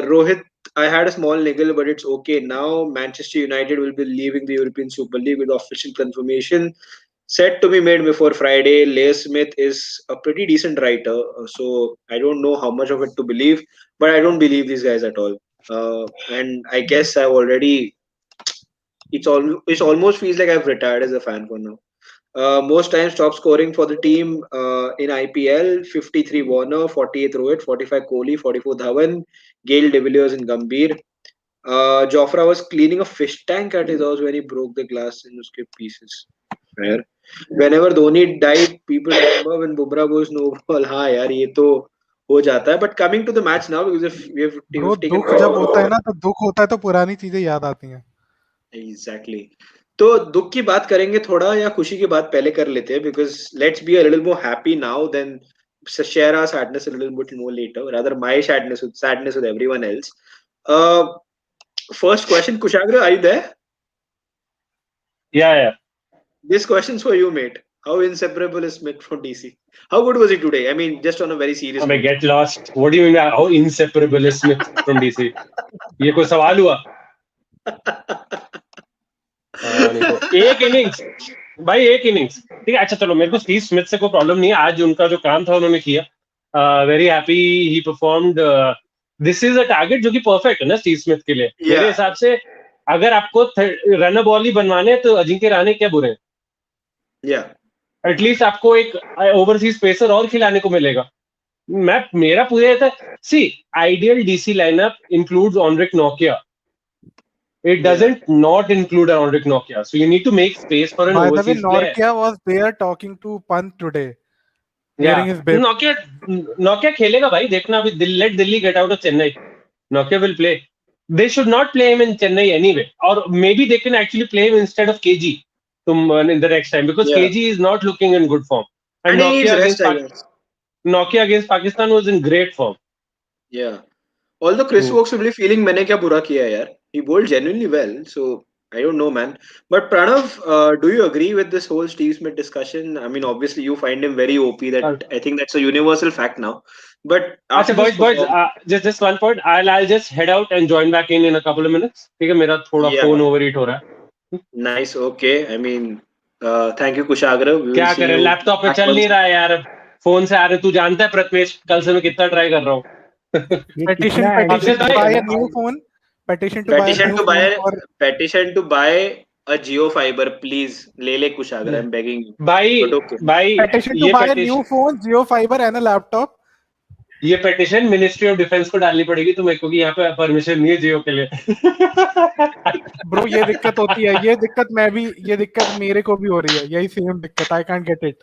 Rohit, I had a small niggle, but it's okay now. Manchester United will be leaving the European Super League with official confirmation set to be made before Friday. Leah Smith is a pretty decent writer, so I don't know how much of it to believe, but I don't believe these guys at all. And I guess I've already, it's almost feels like I've retired as a fan for now. Most times top scoring for the team in IPL: 53 Warner, 48 Rohit, 45 Kohli, 44 Dhawan, Gale, De Villiers, and Gambhir. Jofra was cleaning a fish tank at his house when he broke the glass in उसके pieces. Fair. Whenever Dhoni died, people remember when Bumrah goes no ball. हाँ यार, ये तो हो जाता है. But coming to the match now, because if bro we've taken दुख जब होता है ना, तो दुख होता है तो पुरानी चीजें याद आती हैं। एग्जैक्टली। तो दुख की बात करेंगे थोड़ा, या खुशी की बात पहले कर लेते हैं, because let's be a little more happy now then share our sadness a little bit more later, rather my sadness with everyone else. uh First question, Kushagra, are you there? Yeah. This question's for you, mate. How inseparable is Smith from DC? How good was he today? I mean, just on a very I serious mean, note. get lost. What do you mean? How inseparable is Smith from DC? ये कोई सवाल हुआ? नहीं तो एक innings, भाई एक innings ठीक है। अच्छा चलो, मेरे को स्टीव स्मिथ से कोई प्रॉब्लम नहीं है, आज उनका जो काम था उन्होंने किया। Very happy he performed. This is a target जो कि परफेक्ट है ना स्टीव स्मिथ के लिए। मेरे Yeah. हिसाब से अगर आपको रन बॉल ही बनवाने हैं तो अजिंक्य रहाणे क्या बुरे हैं। Yeah. एटलीस्ट आपको एक ओवरसीज पेसर और खिलाने को मिलेगा. मेरा पूरे था. See, ideal DC lineup includes Anrich नोकिया. It Yeah. doesn't not include an Ulrich Nokia. So you need to make space for an By the way, overseas player. Norkia was there talking to Pant today, Yeah. wearing his bib. Nokia खेलेगा भाई. देखना अभी let Delhi get out of Chennai. Nokia will play. They should not play him in Chennai anyway. Or maybe they can actually play him instead of KG in the next time, because Yeah. KG is not looking in good form. And And he needs rest, I guess. Nokia against Pakistan was in great form. Yeah. Although Chris Hmm. Wokes will be feeling मैंने क्या बुरा किया है यार. He bowled genuinely well, so I don't know, man. But Pranav, do you agree with this whole Steve Smith discussion? I mean, obviously you find him very OP. That I think that's a universal fact now. But after अच्छा this boys, performance, just one point. I'll just head out and join back in a couple of minutes. ठीक है, मेरा थोड़ा yeah, phone overheat हो रहा है. nice, okay. I mean, thank you, Kushagra. We will क्या see करें, you laptop पे back चल नहीं once. रहा है यार. फोन से आ रहे. तू जानता है प्रथमेश, कल से मैं कितना ट्राई कर रहा हूँ. ये Petition, कितना अक्षय petition to भाई, buy a एडिक्टेड new है. phone. Petition to buy a Petition new to buy phone for petition to buy a Geo fiber, please. ले ले Kushagra. I'm begging you. भाई But okay. भाई petition to ये buy a new petition phone, Geo Fiber and a laptop. Ministry of defence को डालनी पड़ेगी तुम्हें, क्योंकि यहाँ पे परमिशन नहीं है जियो के लिए. ब्रो ये दिक्कत होती है, ये दिक्कत मेरे को भी हो रही है, यही सेम दिक्कत. I can't get it.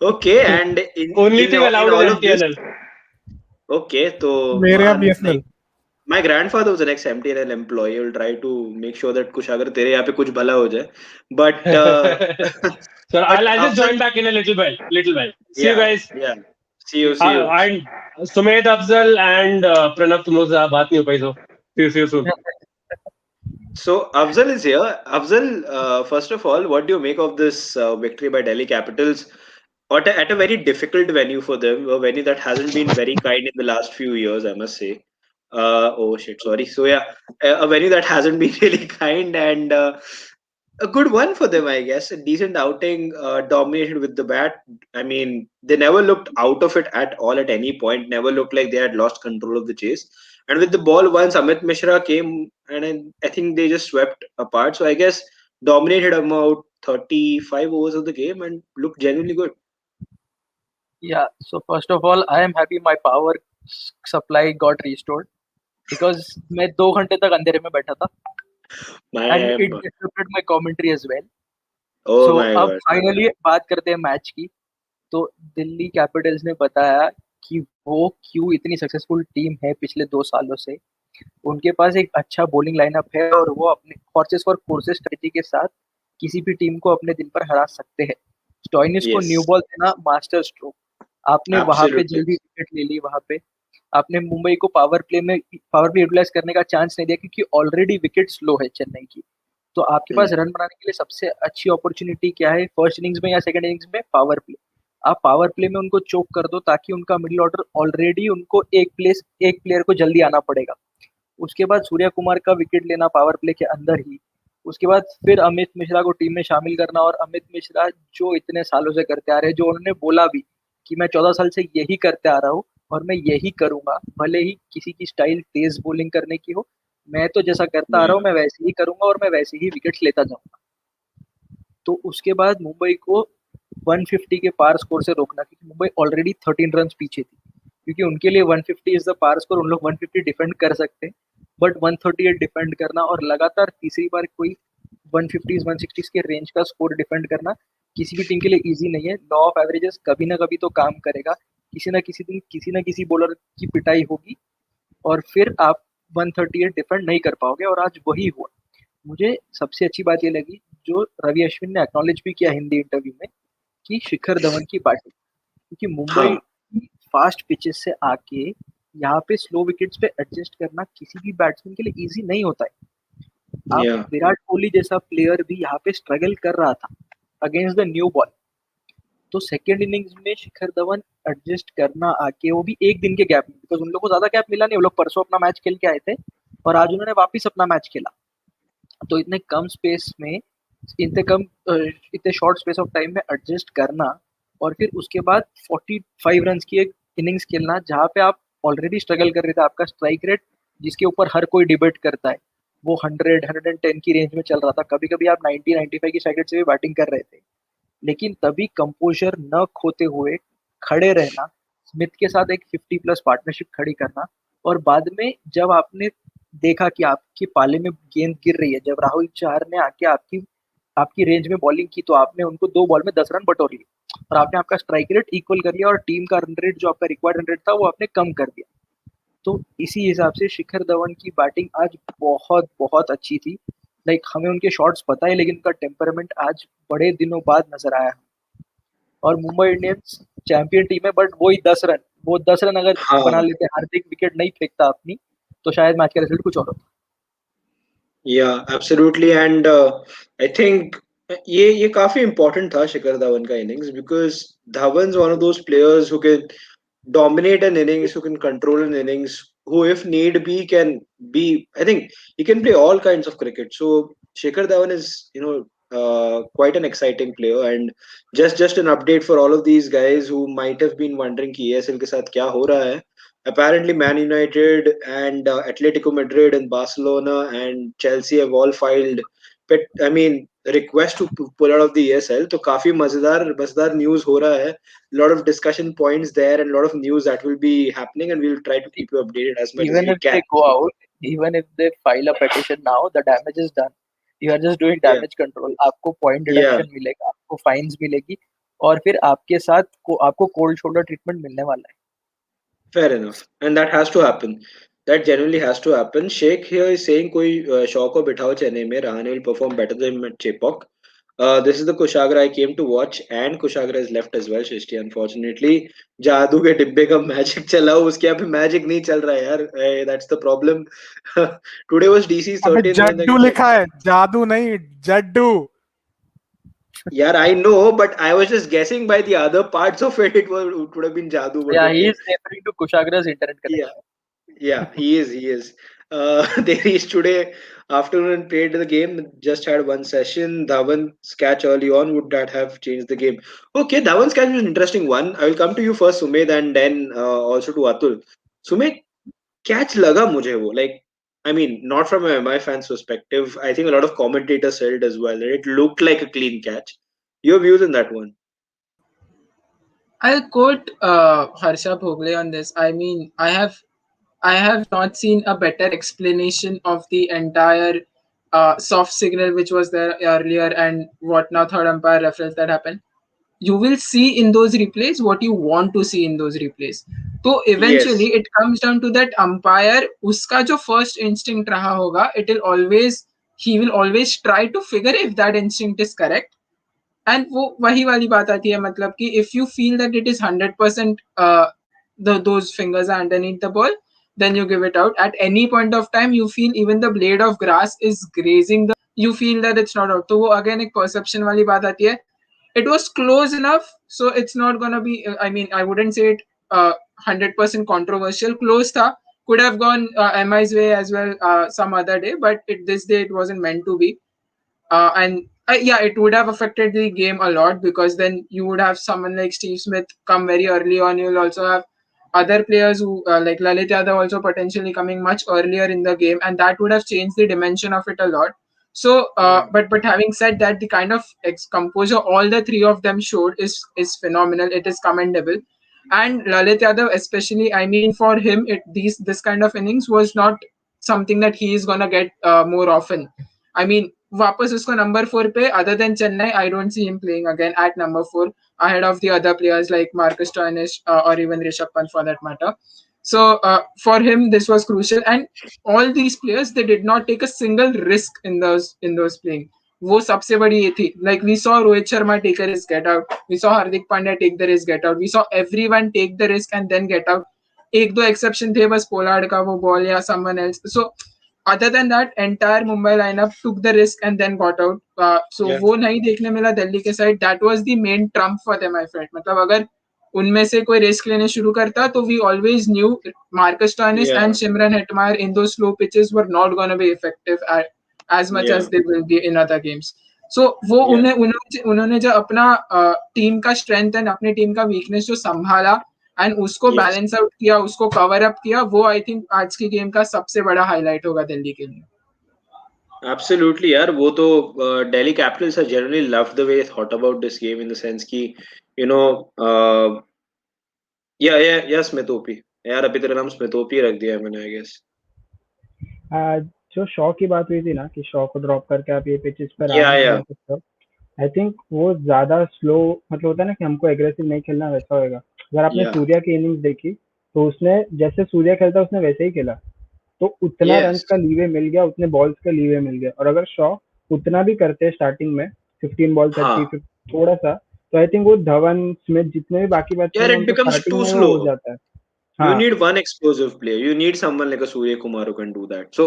Okay, and only thing in allowed is all of this, MTNL. okay, so मेरे यहाँ like BSNL. my grandfather was an ex-MTNL employee. He will try to make sure that कुछ अगर तेरे यहाँ पे कुछ भला हो जाए. But So but I'll just Afzal, join back in a little while. See you yeah, guys. yeah. See you. And Sumedh, Afzal and Pranav, तुम लोग से बात नहीं हो पाई, so see you soon. So Afzal is here. Afzal, first of all, what do you make of this victory by Delhi Capitals at a very difficult venue for them, a venue that hasn't been very kind in the last few years, I must say. Oh shit, sorry. So yeah, a venue that hasn't been really kind, and a good one for them, I guess. A decent outing, dominated with the bat. I mean, they never looked out of it at all at any point. Never looked like they had lost control of the chase. And with the ball, once Amit Mishra came, and I think they just swept apart. So I guess dominated about 35 overs of the game and looked genuinely good. Yeah, so first of all, I am happy my power supply got restored because मैं 2 घंटे तक अंधेरे में बैठा था and My, it disrupted my commentary as well. oh So my अब god. Finally बात करते हैं मैच की. तो दिल्ली कैपिटल्स ने बताया कि वो क्यों इतनी सक्सेसफुल टीम है पिछले 2 सालों से. उनके पास एक अच्छा बॉलिंग लाइनअप है और वो अपने हॉर्सेस फॉर कोर्सेस स्ट्रेटेजी के साथ किसी भी टीम को अपने दिन पर हरा सकते हैं. स्टॉइनिस को न्यू Yes, बॉल देना मास्टर स्ट्रोक. आपने वहां पे absolutely. जल्दी विकेट ले ली. वहां पे आपने मुंबई को पावर प्ले यूटिलाइज करने का चांस नहीं दिया क्योंकि ऑलरेडी विकेट स्लो है चेन्नई की. तो आपके पास रन बनाने के लिए सबसे अच्छी अपॉर्चुनिटी क्या है, फर्स्ट इनिंग्स में या सेकंड इनिंग्स में? Power play. आप पावर प्ले में उनको चोक कर दो ताकि उनका मिडिल ऑर्डर ऑलरेडी उनको एक प्लेयर को जल्दी आना पड़ेगा. उसके बाद सूर्या कुमार का विकेट लेना पावर प्ले के अंदर ही. उसके बाद फिर अमित मिश्रा को टीम में शामिल करना, और अमित मिश्रा जो इतने सालों से करते आ रहे हैं, जो उन्होंने बोला भी कि मैं 14 साल से यही करते आ रहा हूँ और मैं यही करूंगा, भले ही किसी की स्टाइल तेज बॉलिंग करने की हो, मैं तो जैसा करता आ रहा हूँ मैं वैसे ही करूंगा और मैं वैसे ही विकेट्स लेता जाऊंगा. तो उसके बाद मुंबई को 150 के पार स्कोर से रोकना, क्योंकि मुंबई ऑलरेडी 13 रन पीछे थी. क्योंकि उनके लिए 150 इज द पार स्कोर. उन लोग 150 डिफेंड कर सकते हैं, बट 138 डिफेंड करना और लगातार तीसरी बार कोई 150 160 के रेंज का स्कोर डिफेंड करना किसी भी टीम के लिए इजी नहीं है. लॉ ऑफ एवरेजेस कभी ना कभी तो काम करेगा. किसी ना किसी दिन किसी ना किसी बॉलर की पिटाई होगी और फिर आप 138 डिफेंड नहीं कर पाओगे, और आज वही हुआ. मुझे सबसे अच्छी बात ये लगी जो रवि अश्विन ने एक्नॉलेज भी किया हिंदी इंटरव्यू में, कि शिखर धवन की बैटिंग. क्योंकि मुंबई हाँ, की फास्ट पिचेस से आके यहाँ पे स्लो विकेट्स पे एडजस्ट करना किसी भी बैट्समैन के लिए इजी नहीं होता है. आप yeah, विराट कोहली जैसा प्लेयर भी यहाँ पे स्ट्रगल कर रहा था अगेंस्ट द न्यू बॉल. तो सेकेंड इनिंग्स में शिखर धवन एडजस्ट करना आके, वो भी एक दिन के गैप में, बिकॉज उन लोग को ज्यादा गैप मिला नहीं. वो लोग परसों अपना मैच खेल के आए थे और आज उन्होंने वापिस अपना मैच खेला. तो इतने कम स्पेस में, इतने शॉर्ट स्पेस ऑफ टाइम में एडजस्ट करना और फिर उसके बाद 45 रन की एक इनिंग्स खेलना जहाँ पे आप ऑलरेडी स्ट्रगल कर रहे थे. आपका स्ट्राइक रेट जिसके ऊपर हर कोई डिबेट करता है वो 100 110 की रेंज में चल रहा था. कभी कभी आप 90 95 की स्ट्राइक रेट से भी बैटिंग कर रहे थे. लेकिन तभी कंपोजर न खोते हुए खड़े रहना, स्मिथ के साथ एक 50+ पार्टनरशिप खड़ी करना, और बाद में जब आपने देखा कि आपके पाले में गेंद गिर रही है, जब राहुल चहर ने आके आपकी आपकी रेंज में बॉलिंग की, तो आपने उनको 2 बॉल में 10 रन बटोर लिए और आपने आपका स्ट्राइक रेट इक्वल कर लिया और टीम का रन रेट जो आपका रिक्वायर्ड रन रेट था वो आपने कम कर दिया। तो इसी हिसाब से शिखर धवन की बैटिंग आज बहुत बहुत अच्छी थी। लाइक हमें उनके शॉट्स पता है, लेकिन उनका टेम्परामेंट आज बड़े दिनों बाद नजर आया। और मुंबई इंडियंस चैंपियन टीम है, बट वही 10 रन, वो 10 रन अगर बना हाँ, लेते, हार्दिक विकेट नहीं फेंकता अपनी, तो शायद मैच का रिजल्ट कुछ और होता। yeah, absolutely. And I think ये काफी important था शिखर धवन का innings, because Dhawan's one of those players who can dominate an innings, who can control an innings, who if need be can be. I think he can play all kinds of cricket. So Shikhar Dhawan is, quite an exciting player. And just an update for all of these guys who might have been wondering कि ESL के साथ क्या हो रहा है. Apparently, Man United and Atletico Madrid and Barcelona and Chelsea have all filed, I mean, request to pull out of the ESL. तो काफी मजेदार news हो रहा है. Lot of discussion points there and a lot of news that will be happening, and we'll try to keep you updated as much as Even we if can. they go out, even if they file a petition now, the damage is done. You are just doing Yeah, damage control. आपको point yeah, deduction मिलेगा, आपको fines मिलेगी, और फिर आपके साथ आपको cold shoulder treatment मिलने वाला है। fair enough. And that has to happen. That genuinely has to happen. Sheikh here is saying कोई शौ को बिठाओ चेन्नई में. Rahane will perform better than him at Chepauk. This is the Kushagra I came to watch, and Kushagra is left as well, Shrishti, unfortunately. जादू के डिब्बे का magic चला हो, उसके यहाँ पे मैजिक नहीं चल रहा है यार. That's the problem. Today was DC's अबे 13th run जड्डू against लिखा है, जादू नहीं, Jaddu. Yeah, I know, but I was just guessing by the other parts of it. It would have been Jadoo, but Yeah, he okay. is referring to Kushagra's internet Yeah, connection. yeah, he is. He is. They reached today afternoon and played the game. Just had one session. Dhawan's catch early on, would that have changed the game? Okay, Dhawan's catch was an interesting one. I will come to you first, Sumedh, and then also to Atul. Sumedh, catch laga mujhe wo. Like, I mean, not from a MI fan's perspective. I think a lot of commentators said it as well. It looked like a clean catch. Your views on that one? I'll quote Harsha Bhogle on this. I mean, I have not seen a better explanation of the entire soft signal which was there earlier and what now third umpire reference that happened. You will see in those replays what you want to see in those replays. So eventually Yes. it comes down to that umpire, uska jo first instinct raha hoga, he will always try to figure if that instinct is correct. And वो वही वाली बात आती है, मतलब कि if you feel that it is 100% those fingers are underneath the ball, then you give it out. At any point of time you feel even the blade of grass is grazing the, you feel that it's not out. तो वो again एक perception वाली बात आती है. It was close enough, so it's not gonna be, I mean, I wouldn't say it 100% controversial. Close था, could have gone MI's way as well some other day, but this day it wasn't meant to be. And yeah, it would have affected the game a lot, because then you would have someone like Steve Smith come very early on. You'll also have other players who like Lalit Yadav also potentially coming much earlier in the game, and that would have changed the dimension of it a lot. So, but having said that, the kind of composure all the three of them showed is phenomenal. It is commendable. And Lalit Yadav, especially, I mean, for him, this kind of innings was not something that he is gonna get more often. I mean, वापस उसको number 4 पे, other than Chennai, I don't see him playing again at number 4 ahead of the other players like Marcus Stoinis or even Rishabh Pant for that matter. So for him this was crucial, and all these players, they did not take a single risk in those playing. वो सबसे बड़ी ये थी. Like we saw Rohit Sharma take a risk, get out. We saw Hardik Pandya take the risk, get out. We saw everyone take the risk and then get out. एक दो exception थे बस, Pollard का वो ball या someone else. So other than that, entire Mumbai lineup took the risk and then got out. So Yeah. वो नहीं देखने मिला दिल्ली के side. That was the main trump for them, I felt. मतलब अगर उनमें से कोई रिस्क लेने शुरू करता, तो we always knew Marcus Stoinis Yeah. and Shimran Hetmyer in those slow pitches were not going to be effective as much Yeah. as they will be in other games. So वो Yeah. उन्होंने जो अपना team का strength and अपनी team का weakness जो संभाला and उसको Yes. बैलेंस आउट किया, उसको कवर अप किया, वो आई थिंक आज की गेम का सबसे बड़ा हाईलाइट होगा दिल्ली के लिए. Absolutely, यार वो तो Delhi Capitals I generally loved the way they thought about this game in the sense कि you know या स्मितोपी यार अभी तेरा नाम स्मितोपी रख दिया है मैंने आई गेस जो शॉ की बात हुई थी ना कि शॉ को ड्रॉप करके आप ये पिचेस पर या आ सकते हो। आई थिंक वो ज़्यादा स्लो मतलब होता है ना कि हमको एग्रेसिव नहीं खेलना वैसा होएगा। अगर आपने या सूर्या की इनिंग्स देखी तो उसने जैसे सूर्या खेलता उसने वैसे ही खेला। तो उतना रन्स यस का लीवे मिल गया, उतने बॉल्स का लीवे मिल गया। और अगर शॉ उतना भी करते हैं स्टार्टिंग में 15 बॉल 30 हाँ थोड़ा सा, तो आई थिंक वो धवन स्मिथ जितने भी बाकी बैट्समैन यार है it उनको becomes स्टार्टिंग too में वो slow. हो जाता है। You हाँ, need one explosive player. You need someone like a Surya Kumar who can do that. So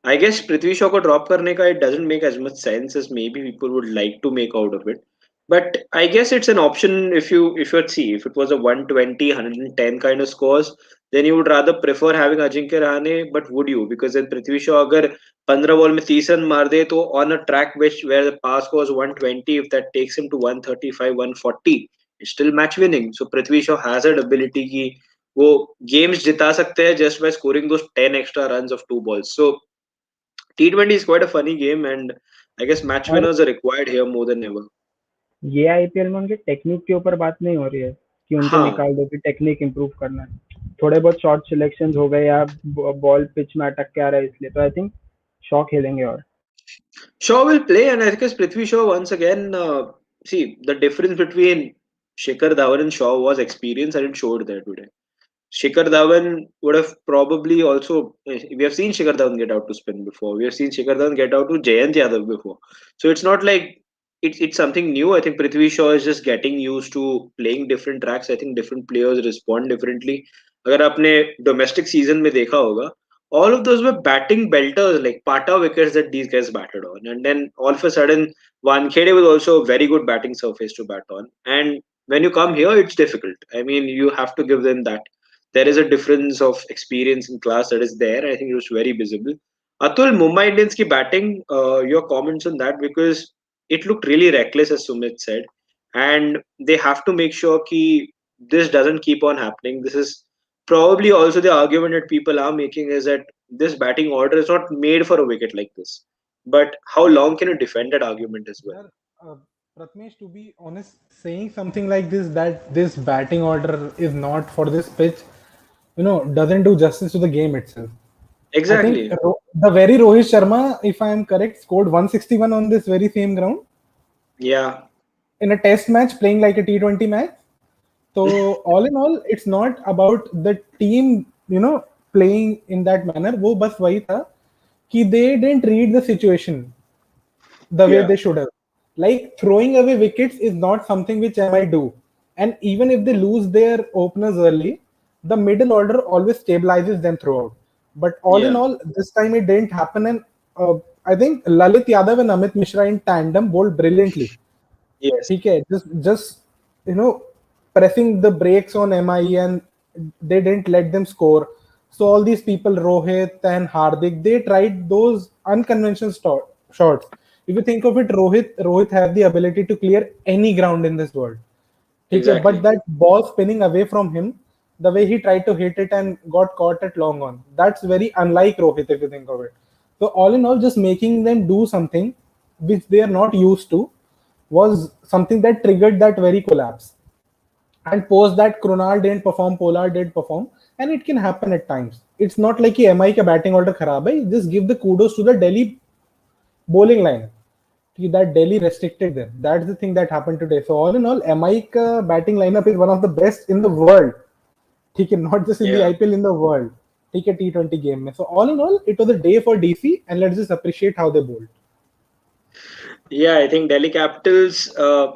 I guess Prithvi Shaw को drop करने का it doesn't make as much sense as maybe people would like to make out of it. But I guess it's an option if you see if it was a 120 110 kind of scores then you would rather prefer having Ajinkya Rahane. But would you? Because then Prithvi Shaw अगर 15 ball में 30 run मार दे तो on a track which where the pass was 120 if that takes him to 135 140 it's still match winning. So Prithvi Shaw has that ability कि वो games जिता सकते हैं just by scoring those 10 extra runs of two balls. So T20 is quite a funny game, and I guess match और winners are required here more than ever. ये IPL में उनके technique के ऊपर बात नहीं हो रही है कि उनको हाँ निकाल दो कि टेक्निक इंप्रूव करना है। थोड़े बहुत शॉर्ट सिलेक्शन हो गए या बॉल पिच में अटक के आ रहा है इसलिए तो आई थिंक शॉ खेलेंगे। और Shaw will play, and I guess Prithvi Shaw once again. See, the difference between Shikhar Dhawan and Shaw was experience, and it showed there today. Shikhar Dhawan would have probably also. We have seen Shikhar Dhawan get out to spin before. We have seen Shikhar Dhawan get out to Jayant Yadav before. So it's not like it's something new. I think Prithvi Shaw is just getting used to playing different tracks. I think different players respond differently. अगर आपने domestic season में देखा होगा, all of those were batting belters like pata wickets that these guys batted on, and then all of a sudden Wankhede was also a very good batting surface to bat on. And when you come here, it's difficult. I mean, you have to give them that there is a difference of experience in class that is there. I think it was very visible. Atul, Mumbai Indians ki batting, your comments on that because it looked really reckless as Sumit said, and they have to make sure ki this doesn't keep on happening. This is probably also the argument that people are making is that this batting order is not made for a wicket like this. But how long can you defend that argument as well? Sir, uh, Pratmesh, to be honest, saying something like this, that this batting order is not for this pitch, doesn't do justice to the game itself. I think Exactly. the very Rohit Sharma, if I am correct, scored 161 on this very same ground Yeah. in a test match playing like a T20 match. So all in all, it's not about the team, playing in that manner. वो बस वही था कि they didn't read the situation the way Yeah. they should have. Like throwing away wickets is not something which I might do. And even if they lose their openers early, the middle order always stabilizes them throughout. But all in Yeah. all, this time it didn't happen. And I think Lalit Yadav and Amit Mishra in tandem bowled brilliantly. Yes. Okay, just you know pressing the brakes on MI and they didn't let them score. So all these people, Rohit and Hardik, they tried those unconventional shots. If you think of it, Rohit have the ability to clear any ground in this world. Okay, but Exactly. that ball spinning away from him, the way he tried to hit it and got caught at long on, that's very unlike Rohit if you think of it. So all in all, just making them do something which they are not used to was something that triggered that very collapse. And post that, Krunal didn't perform, Pollard did perform, and it can happen at times. It's not like कि MI का batting order खराब है. Just give the kudos to the Delhi bowling line. That Delhi restricted them. That's the thing that happened today. So all in all, MI का batting lineup is one of the best in the world. ठीक है, not just in the Yeah. IPL, in the world. ठीक है, T20 game में. So all in all, it was a day for DC, and let's just appreciate how they bowled. Yeah, I think Delhi Capitals.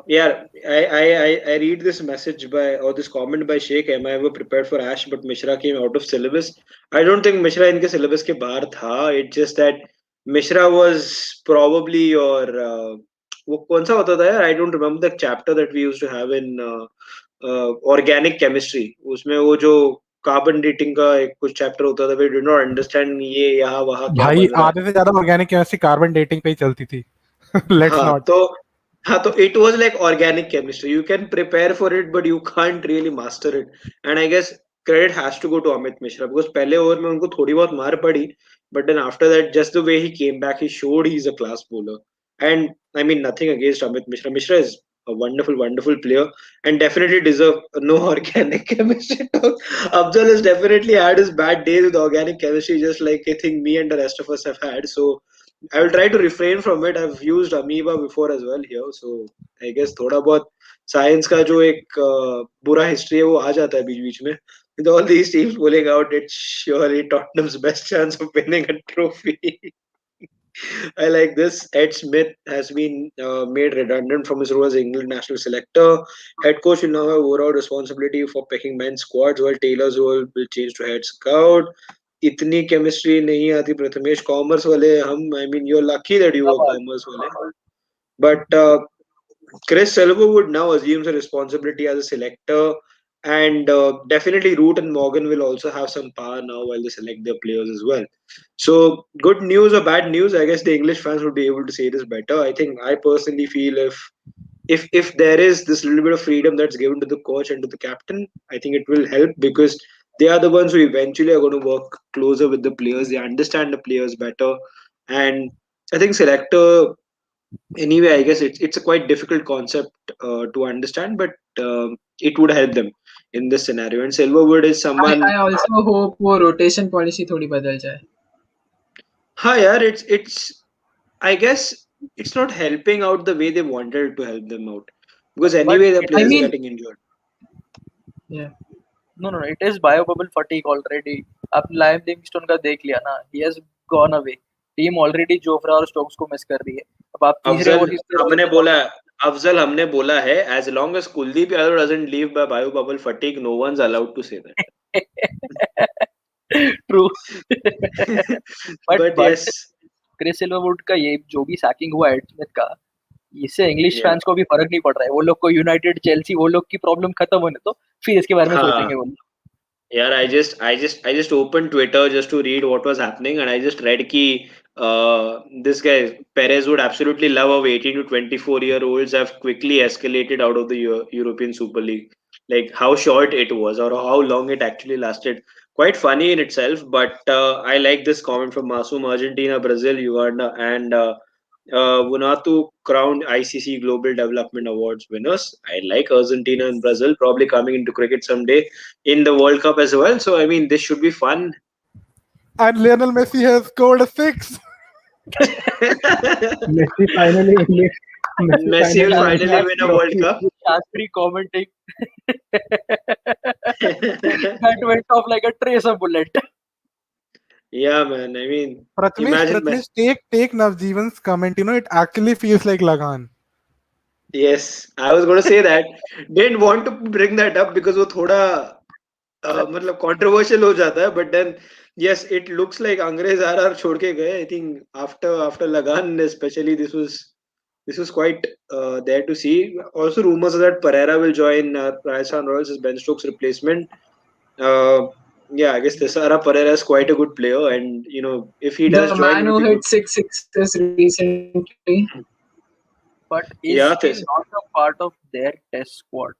Yeah, I read this message by or this comment by Sheikh. Am I ever prepared for Ash? But Mishra came out of syllabus. I don't think Mishra इनके syllabus के बाहर था. It's just that Mishra was probably your वो कौन सा होता था यार? I don't remember the chapter that we used to have in organic chemistry. उसमें वो जो कार्बन डेटिंग का एक कुछ चैप्टर होता था. We did not understand ये यहाँ वहाँ क्या भाई बन रहा है. आधे से ज्यादा ऑर्गेनिक केमिस्ट्री कार्बन डेटिंग पे ही चलती थी. Let's हाँ not. तो हाँ तो it was like organic chemistry. You can prepare for it, but you can't really master it. And I guess credit has to go to Amit Mishra because पहले over में उनको थोड़ी बहुत मार पड़ी But then after that, just the way he came back, he showed he's a class bowler. And I mean, nothing against Amit Mishra. Mishra is a wonderful, wonderful player and definitely deserve no organic chemistry. Afzal has definitely had his bad days with organic chemistry, just like I think me and the rest of us have had. So I will try to refrain from it. I've used amoeba before as well here, so I guess थोड़ा बहुत science का जो एक बुरा history है वो आ जाता है बीच बीच में. With all these teams pulling out, it's surely Tottenham's best chance of winning a trophy. I like this. Ed Smith has been made redundant from his role as England national selector. Head coach will now have overall responsibility for picking men's squads, while Taylor's role will change to head scout. इतनी chemistry नहीं आती Prathamesh commerce वाले हम I mean you are lucky that you are commerce वाले but Chris Silverwood now assumes a responsibility as a selector, and definitely Root and Morgan will also have some power now while they select their players as well. So, good news or bad news? I guess the English fans would be able to say this better. I think I personally feel if there is this little bit of freedom that's given to the coach and to the captain, I think it will help because they are the ones who eventually are going to work closer with the players. They understand the players better, and I think selector anyway, I guess it's a quite difficult concept to understand, but it would help them in this scenario. And Silverwood is someone. I also hope वो rotation policy थोड़ी बदल जाए. Hi, yaar, it's I guess it's not helping out the way they wanted to help them out because But anyway the it I players is are mean, getting injured. yeah. no, it is biobubble fatigue already. आप lime Livingstone का देख लिया ना, he has gone away. Team already Jofra और Stokes को miss कर रही है. अब आप तीसरे अफजल ओवर तीसरे हमने ओवर बोला अफजल हमने बोला है as long as Kuldeep Yadav doesn't leave by bio bubble fatigue, no one's allowed to say true. that. But but yes, Chris Silverwood का ये जो भी सैकिंग हुआ एड स्मिथ का, इससे इंग्लिश yeah, फैंस को भी फर्क नहीं पड़ रहा है. वो लोग को यूनाइटेड चेल्सी वो लोग की प्रॉब्लम खत्म होने तो फिर इसके बारे में हाँ. सोचेंगे वो लोग. Yeah, I just opened Twitter just to read what was happening, and I just read ki this guy Perez would absolutely love how 18 to 24-year-olds have quickly escalated out of the European Super League. Like how short it was, or how long it actually lasted. Quite funny in itself, but I like this comment from Masum, Argentina, Brazil, Uganda, and Vunatu crowned ICC Global Development Awards winners. I like Argentina and Brazil probably coming into cricket someday in the World Cup as well. So I mean, this should be fun. And Lionel Messi has scored a six. Messi finally Messi Messi will finally wins finally the win a World trophy. Cup. Shastri commenting. That went off like a tracer bullet. Yeah, man. I mean, Prathamesh, imagine. take Navjeevan's comment. It actually feels like Lagan. Yes, I was going to say that. Didn't want to bring that up because वो थोड़ा मतलब controversial हो जाता है. But then, yes, it looks like अंग्रेज are छोड़ के गए. I think after Lagan, especially this was quite there to see. Also, rumors are that Pereira will join Rajasthan Royals as Ben Stokes' replacement. Uh, yeah, I guess Thesara Pereira is quite a good player, and if he does The join, man it'll who be good. hit 6 sixes recently. But is Yeah, he not a part of their test squad?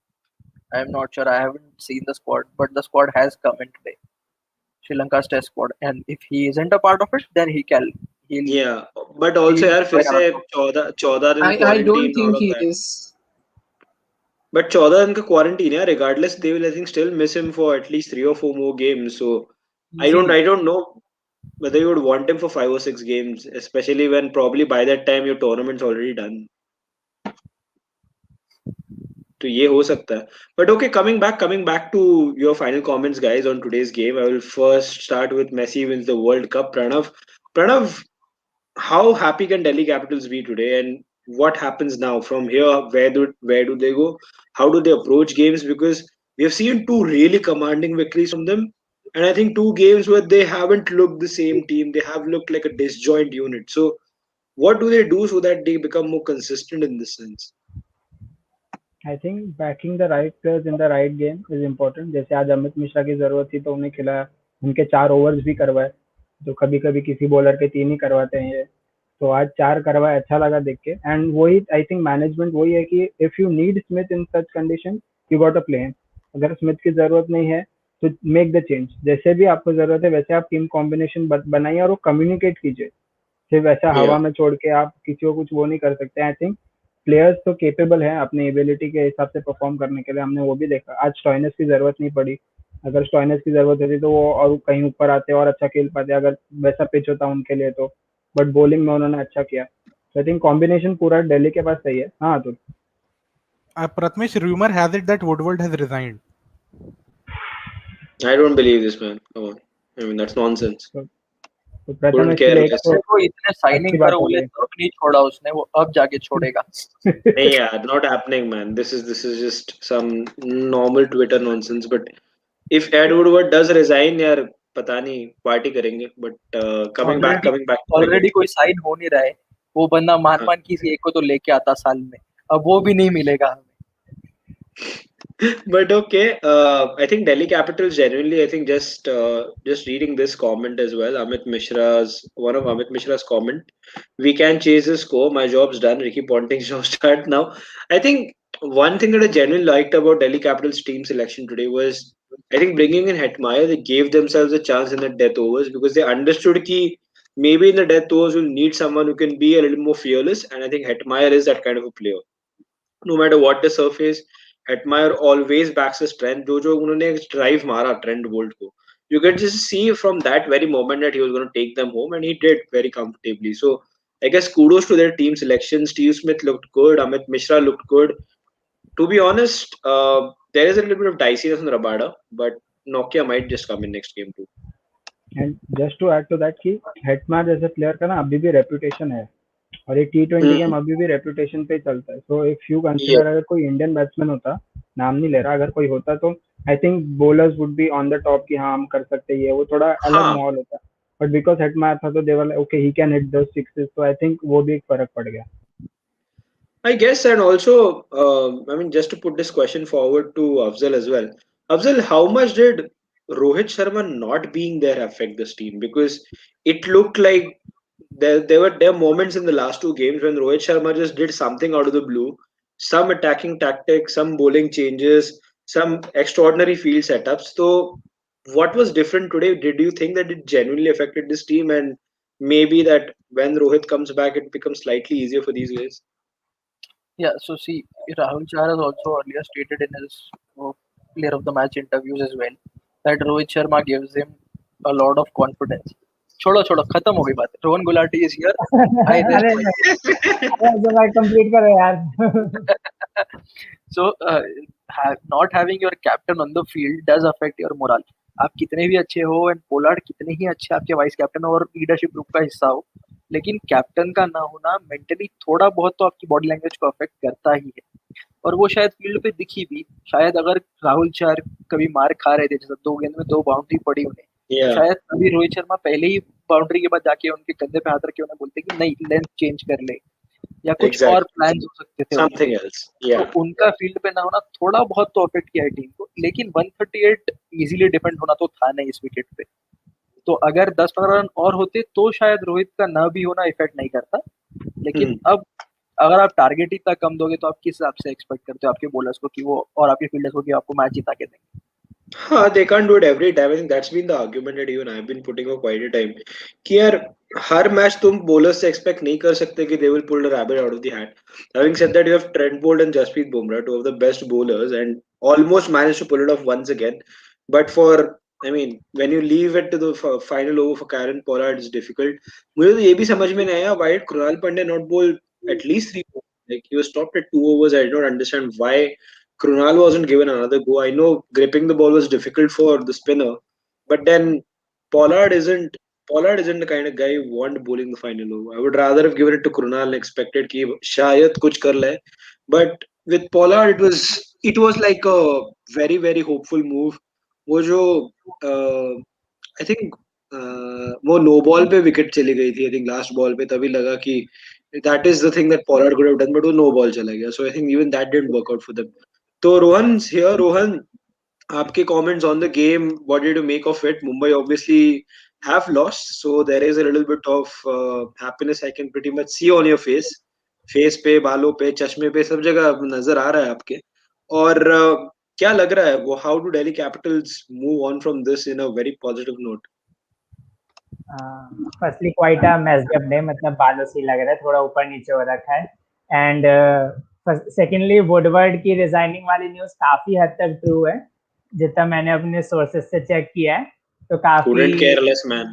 I'm not sure. I haven't seen the squad, but the squad has come in today. Sri Lanka's test squad, and if he isn't a part of it, then he'll yeah, but also he'll यार फिर join से our squad. 14 दिन I don't quarantine all think of he that. is. But 14 दिन का quarantine है, regardless they will I think still miss him for at least 3 or 4 more games. So Easily. I don't know whether you would want him for 5 or 6 games, especially when probably by that time your tournament's already done. तो ये हो सकता है. But okay, coming back to your final comments, guys, on today's game. I will first start with Messi wins the World Cup. Pranav, how happy can Delhi Capitals be today, and what happens now from here? Where do they go? How do they approach games? Because we have seen two really commanding victories from them, and I think two games where they haven't looked the same team. They have looked like a disjoint unit. So, what do they do so that they become more consistent in this sense? I think banking the right players in the right game is important. जैसे आज अमित मिश्रा की जरूरत थी तो उन्हें खिलाया, उनके 4 overs भी करवाए, जो कभी कभी किसी बॉलर के 3 ही करवाते हैं ये. तो आज 4 करवाए, अच्छा लगा देख के. एंड वही आई थिंक मैनेजमेंट वही है कि if you need Smith in such condition you got a play. अगर स्मिथ की जरूरत नहीं है तो मेक द चेंज, जैसे भी आपको जरूरत है वैसे आप टीम कॉम्बिनेशन बनाइए और वो कम्युनिकेट कीजिए। सिर्फ ऐसा Yeah. हवा में छोड़ के आप किसी को कुछ वो नहीं कर सकते। आई थिंक प्लेयर्स तो केपेबल हैं अपनी एबिलिटी के हिसाब से परफॉर्म करने के लिए, हमने वो भी देखा। आज स्टॉइनस की जरूरत नहीं पड़ी, अगर स्टॉइनस की जरूरत होती तो वो और कहीं ऊपर आते और अच्छा खेल पाते अगर वैसा पिच होता उनके लिए तो। बट बॉलिंग में उन्होंने अच्छा किया। आई थिंक कॉम्बिनेशन पूरा दिल्ली के पास सही है। हाँ तो Pratmesh, rumor has it that Woodward has resigned. I don't believe this, man. Come on. I mean, that's nonsense. तो, तो प्रथम Couldn't इसके care लिए एक less. तो वो इतने अच्छी साइनिंग बात करो हो बोले गई। तब नहीं छोड़ा उसने, वो अब जाके छोड़ेगा। नहीं यार, not happening, man. This is just some normal Twitter nonsense. But if Ed Woodward does resign, यार पता नहीं पार्टी करेंगे. But already coming back to already cricket. कोई साइन हो नहीं रहा है। वो बंदा मान हाँ. मान किसी एक को तो लेके आता साल में, अब वो भी नहीं मिलेगा हमें। But okay, I think Delhi Capitals genuinely. I think just reading this comment as well. One of Amit Mishra's comment. We can chase the score. My job's done. Ricky Ponting's job's done now. I think one thing that I genuinely liked about Delhi Capitals team selection today was I think bringing in Hetmeyer. They gave themselves a chance in the death overs because they understood कि maybe in the death overs we'll need someone who can be a little more fearless. And I think Hetmeyer is that kind of a player. No matter what the surface, Hetmeyer always backs his strength. जो उन्होंने drive मारा Trent Bolt को, you could just see from that very moment that he was going to take them home, and he did very comfortably. So I guess kudos to their team selection. Steve Smith looked good. Amit Mishra looked good. To be honest, there is a little bit of diciness on Rabada, but Nokia might just come in next game too. And just to add to that कि Hetmyer जैसे player का ना अभी भी reputation है, और ये T20 game Hmm. अभी भी रेपुटेशन पे ही चलता है। So if you Yeah. Consider अगर कोई इंडियन बैट्समैन होता, नाम नहीं ले रहा, अगर कोई होता तो I think bowlers would be on the top कि हाँ हम कर सकते हैं, ये वो थोड़ा अलग हाँ. माहौल होता। बट बिकॉज हेटमार था तो there okay he can hit those sixes, तो आई थिंक वो भी एक फर्क पड़ गया। I guess, and also, I mean, just to put this question forward to Afzal as well. Afzal, how much did Rohit Sharma not being there affect this team? Because it looked like there were moments in the last two games when Rohit Sharma just did something out of the blue, some attacking tactics, some bowling changes, some extraordinary field setups. So, what was different today? Did you think that it genuinely affected this team, and maybe that when Rohit comes back, it becomes slightly easier for these guys? Yeah, so see, Rahul Chahar has also earlier stated in his player of the match interviews as well that Rohit Sharma gives him a lot of confidence. छोड़ो छोड़ो, खत्म हो गई बात। Rohan Gulati is here. I rest अरे my नहीं, case. अरे जब भाई कंप्लीट करो यार। So not having your captain on the field does affect your morale. आप कितने भी अच्छे हो एंड पोलार्ड कितने ही अच्छे आपके वाइस कैप्टन और लीडरशिप ग्रुप का हिस्सा हो, लेकिन कैप्टन का ना होना मेंटली थोड़ा बहुत तो आपकी बॉडी लैंग्वेज को अफेक्ट करता ही है। और वो शायद फील्ड पे दिखी भी। शायद अगर राहुल चहर कभी मार खा रहे थे, जैसे 2 गेंद में 2 बाउंड्री पड़ी उन्हें, तो Yeah, शायद अभी रोहित शर्मा पहले ही बाउंड्री के बाद जाके उनके कंधे पे हाथ रख के उन्हें बोलते कि नहीं लेंथ चेंज कर ले, या कुछ और exactly. प्लान्स हो सकते थे उनके। Something else. तो Yeah. उनका फील्ड पे ना होना थोड़ा बहुत तो अफेक्ट किया है टीम को, लेकिन 138 इजीली डिपेंड होना तो था नहीं इस विकेट पे। तो अगर 10-15 रन और होते तो शायद रोहित का ना भी होना इफेक्ट नहीं करता। लेकिन Hmm. अब अगर आप टारगेट ही इतना कम दोगे तो आप किस हिसाब से एक्सपेक्ट करते हो आपके बॉलर्स को कि वो और आपके फील्डर्स को कि आपको मैच जिता के देंगे? They can't do it every time. I think that's been the argument that even I've been putting for quite a time. कि यार हर मैच तुम bowlers से expect नहीं कर सकते कि they will pull the rabbit out of the hat. Having said that, you have Trent Bolt and Jasprit Bumrah, two of the best bowlers, and almost managed to pull it off once again. But I mean, when you leave it to the final over for Karen Pollard, it's difficult. मुझे तो ये भी समझ में नहीं आया why did Krunal Pandya not bowl at least 3 overs? Like he was stopped at 2 overs. I did not understand why Krunal wasn't given another go. I know gripping the ball was difficult for the spinner, but then Pollard isn't Pollard isn't the kind of guy you want bowling the final over. I would rather have given it to Krunal and expected कि शायद कुछ कर ले. But with Pollard, it was like a very very hopeful move. वो जो I think वो no ball पे wicket चली गई थी आई थिंक लास्ट बॉल पे तभी लगा कि that is the thing that Pollard could have done but वो नो बॉल चला गया so I think even that didn't work out for them तो रोहन आपके comments on the game what did you make of it Mumbai obviously have lost so there is a little bit of happiness I can pretty much see on your face पे बालों पे चश्मे पे सब जगह नजर आ रहा है आपके और क्या लग रहा है वो, how do Delhi Capitals move on from this in a very positive note? Firstly quite a messed up day, मतलब बालों से लग रहा है, थोड़ा ऊपर नीचे हो रखा है. एंड सेकेंडली वुडवर्ड की रिजाइनिंग वाली न्यूज काफी हद तक ट्रू है, जितना मैंने अपने सोर्सेस से चेक किया है, तो काफी. Couldn't care less, man.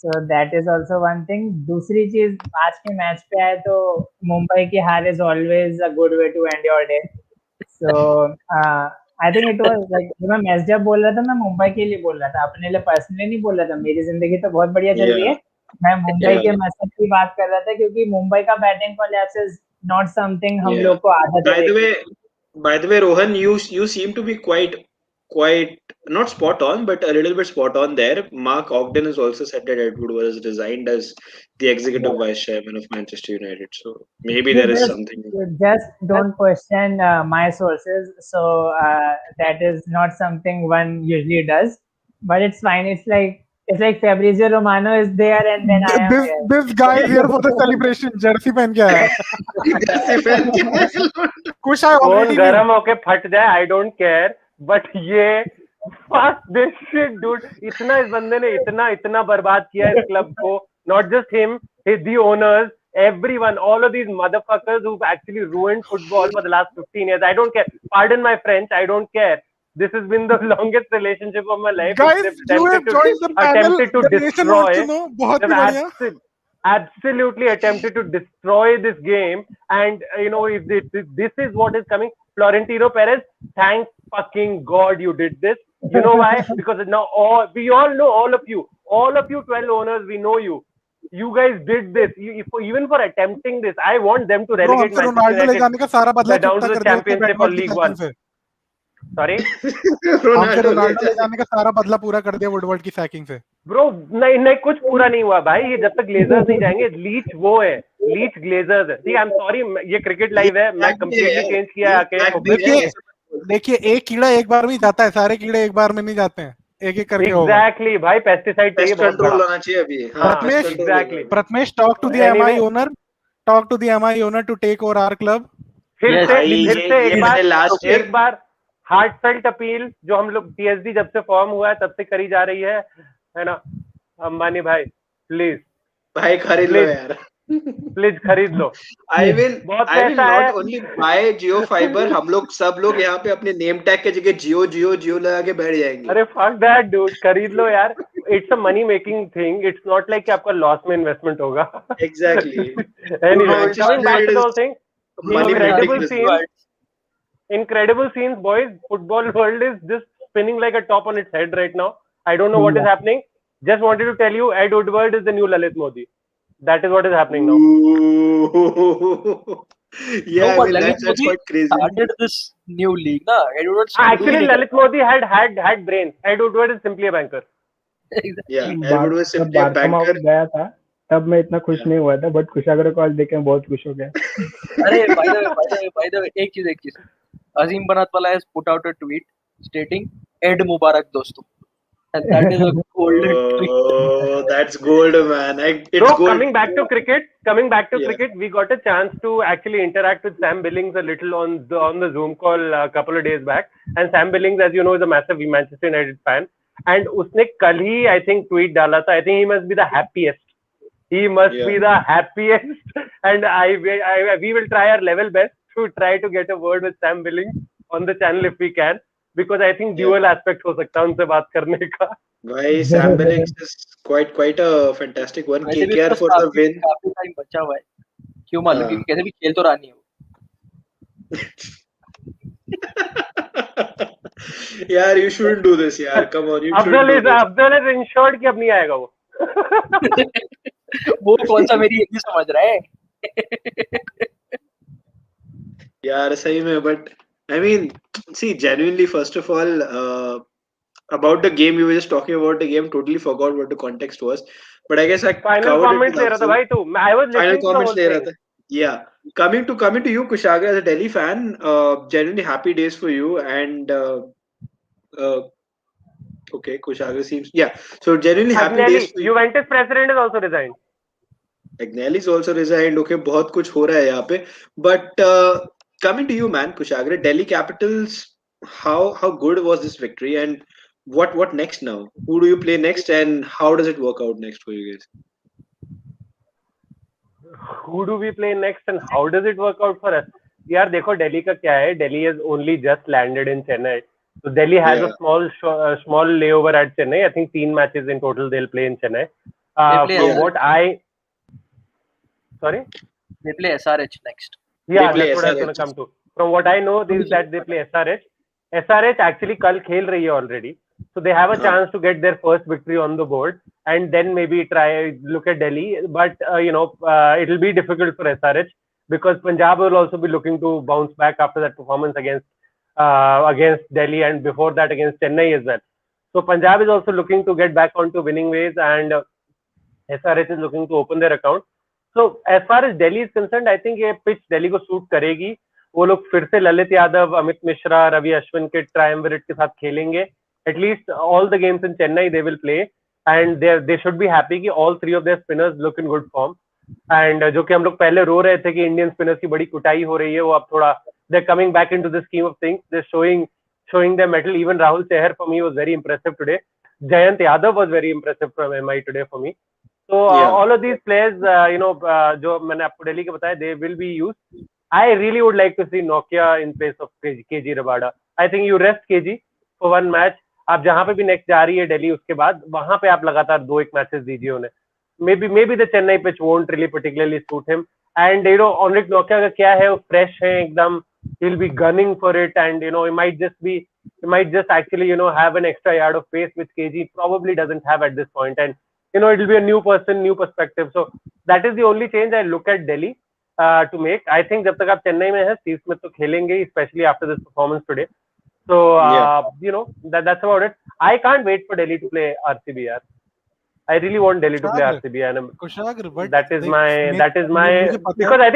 So that is also one thing. दूसरी चीज, आज के मैच पे आए तो मुंबई की हार is always a good way to end your day. So I think it was like, मैं मैच जब बोल रहा था मैं मुंबई के लिए बोल रहा था, अपने लिए पर्सनली नहीं बोल रहा था. मेरी जिंदगी तो बहुत बढ़िया चल रही है. Yeah, मैं मुंबई yeah, के मैसेज की बात कर रहा था, क्योंकि मुंबई का batting collapse is not something हम yeah. लोग को आदत है By the देखने. way, Rohan, you seem to be quite not spot on, but a little bit spot on there. Mark Ogden has also said that Ed Wood was resigned as the executive vice chairman of Manchester United. So maybe You there is just something. you just don't question my sources. So that is not something one usually does, but it's fine. It's like Fabrizio Romano is there and then I am here. This guy is here for the celebration. Jersey पहन के आया. Jersey fan के लिए Kush, I phone already knew. गरम होके फट जाए, I don't care, but ये फक दिस शिट डूड. इतना इस बंदे ने इतना बर्बाद किया इस क्लब को. Not just him, the owners, everyone, all of these motherfuckers who've actually ruined football for the last 15 years. I don't care. Pardon my French, I don't care. This has been the longest relationship of my life. Guys, you have joined the panel. Attempted to The nation wants to destroy. know. बहुत ही बढ़िया. Absolutely attempted to destroy this game, and if this is what is coming. Florentino Perez, thank fucking God you did this. You know why? Because now we all know, all of you 12 owners, we know you guys did this. Even for attempting this, I want them to Bro, relegate हमसे Manchester Ronaldo ले United जाने का सारा बदला down चुकता to the कर दिया उसने championship or वुडवर्ड की League सैकिंग One. से. Sorry हमसे रोनाल्डो ले रोनाल्डो ले जाने जाने का सारा बदला पूरा कर दिया वुडवर्ड की सैकिंग से. ब्रो. नहीं कुछ पूरा नहीं हुआ भाई. ये जब तक ग्लेजर्स नहीं जाएंगे, लीच वो है, लीच ग्लेजर्स है. ठीक है, आई एम सॉरी, ये क्रिकेट लाइव है, मैं कंप्लीटली चेंज किया है आके. देखिए एक कीड़ा एक बार में ही जाता है, सारे कीड़े एक बार में नहीं जाते हैं, एक एक करके होगा. एग्जैक्टली भाई, पेस्टिसाइड चाहिए पेस्ट बहुत कंट्रोल बड़ा. होना चाहिए अभी. Prathamesh, exactly. Prathamesh, talk to the MI owner, to take over our club. फिर से ये एक बार हार्टफेल्ट अपील जो हम लोग टीएसडी जब से फॉर्म हुआ है तब से करी जा रही है ना. अंबानी भाई, प्लीज भाई खरीद लो यार. प्लीज खरीद लो. I will है. not only buy Jio Fiber, सब लोग यहाँ पे अपने नेम टैग के जगह जियो लगा के बैठ जाएंगे. अरे फक दैट डूड, खरीद लो यार. It's a money making thing. It's not like कि आपका लॉस में इन्वेस्टमेंट होगा. Exactly. Anyway, coming back to the whole thing, Money incredible printing scenes. Incredible scenes, boys. Football world is just spinning like a top on its head right now. I don't know what is happening. Just wanted to tell you, Ed Woodward is the new Lalit Modi. That is what is happening now. Yeah, I mean, that's quite crazy. Started this new league, na? Ed Woodward Actually, Lalit Modi had brains. Ed Woodward is simply a banker. Yeah, Ed Woodward was simply a banker. गया था तब मैं इतना खुश नहीं हुआ था, but Kushagra को आज देख के बहुत खुश हो गया. अरे by the way, एक चीज अजीम बनात वाला has put out a tweet stating Ed Mubarak दोस्तों, and that is a golden tweet. Oh, that's gold, man. It's So gold. coming back to cricket, we got a chance to actually interact with Sam Billings a little on the Zoom call a couple of days back. And Sam Billings, as you know, is a massive Manchester United fan. And उसने कल ही I think tweet डाला था. I think he must be the happiest. He must be the happiest. And we will try our level best to try to get a word with Sam Billings on the channel if we can, because I think dual aspect हो सकता है उनसे बात करने का. भाई Sam Billings is quite a fantastic one. KKR for the win. काफी time बचा हुआ है, क्यों मालूम, क्योंकि कैसे भी खेल तो रानी हो. यार you shouldn't do this यार. Come on, you shouldn't do this. Afzal is insured कि अब नहीं आएगा वो. वो कौन सा मेरी हिंदी समझ रहा है यार सही में. But I mean, see, genuinely, first of all, about the game, we were just talking about the game. Totally forgot what the context was. But I guess I final comments ले रहा था भाई तू. I was listening to the whole thing. Yeah. Coming to you, Kushagra, as a Delhi fan, genuinely happy days for you. And okay, Kushagra seems So genuinely happy days for you. Juventus president has also resigned. Agnelli is also resigned. Okay, बहुत कुछ हो रहा है यहाँ पे. But coming to you, man, Kushagra, Delhi Capitals how good was this victory, and what next now? Who do you play next, and how does it work out next for you guys? Who do we play next and how does it work out for us? यार देखो दिल्ली का क्या है, Delhi has only just landed in Chennai, so Delhi has a Yeah, small layover at Chennai. I think 3 matches in total they'll play in Chennai. They play From yeah. what I sorry. they play SRH next. They Yeah, play that's what I was going to SRH. come to. From what I know, is that they play SRH. SRH actually कल खेल रही है already, so they have a हाँ, chance to get their first victory on the board, and then maybe try look at Delhi. But it will be difficult for SRH because Punjab will also be looking to bounce back after that performance against Delhi, and before that against Chennai as well. So Punjab is also looking to get back onto winning ways, and SRH is looking to open their account. So as far as Delhi is concerned, I think ये pitch Delhi को suit करेगी. वो लोग फिर से ललित यादव, अमित मिश्रा, रवि अश्विन के ट्रायम्विरेट के साथ खेलेंगे. At least all the games in Chennai they will play, and they should be happy कि all three of their spinners look in good form. And जो कि हम लोग पहले रो रहे थे कि इंडियन स्पिनर्स की बड़ी कुटाई हो रही है, वो अब थोड़ा they're coming back into the scheme of things. They're showing their mettle. Even Rahul Chahar for me was very impressive today. Jayant Yadav was very impressive from MI today for me. So yeah, all of these players, जो मैंने आपको दिल्ली के बताया, they will be used. I really would like to see Nokia in place of KG Rabada. I think you rest KG for one match. आप जहाँ पे भी next जा रही है दिल्ली, उसके बाद वहां पे आप लगातार 2-1 मैचेस दीजिए उन्हें. maybe the Chennai pitch won't really particularly suit him. And Enric Nokia का क्या है, वो fresh है एकदम. He'll be gunning for it, and he might just actually have an extra yard of pace which KG probably doesn't have at this point. And it'll be a new person, new perspective. So that is the only change I look at Delhi to make. I think जब तक आप चेन्नई में हैं, Steve Smith तो खेलेंगे, especially after this performance today. So yeah. that's about it. I can't wait for Delhi to play RCB. यार. I really want Delhi to play Kushagra, RCB, and Kushagra, but that is my मुझे पता because है.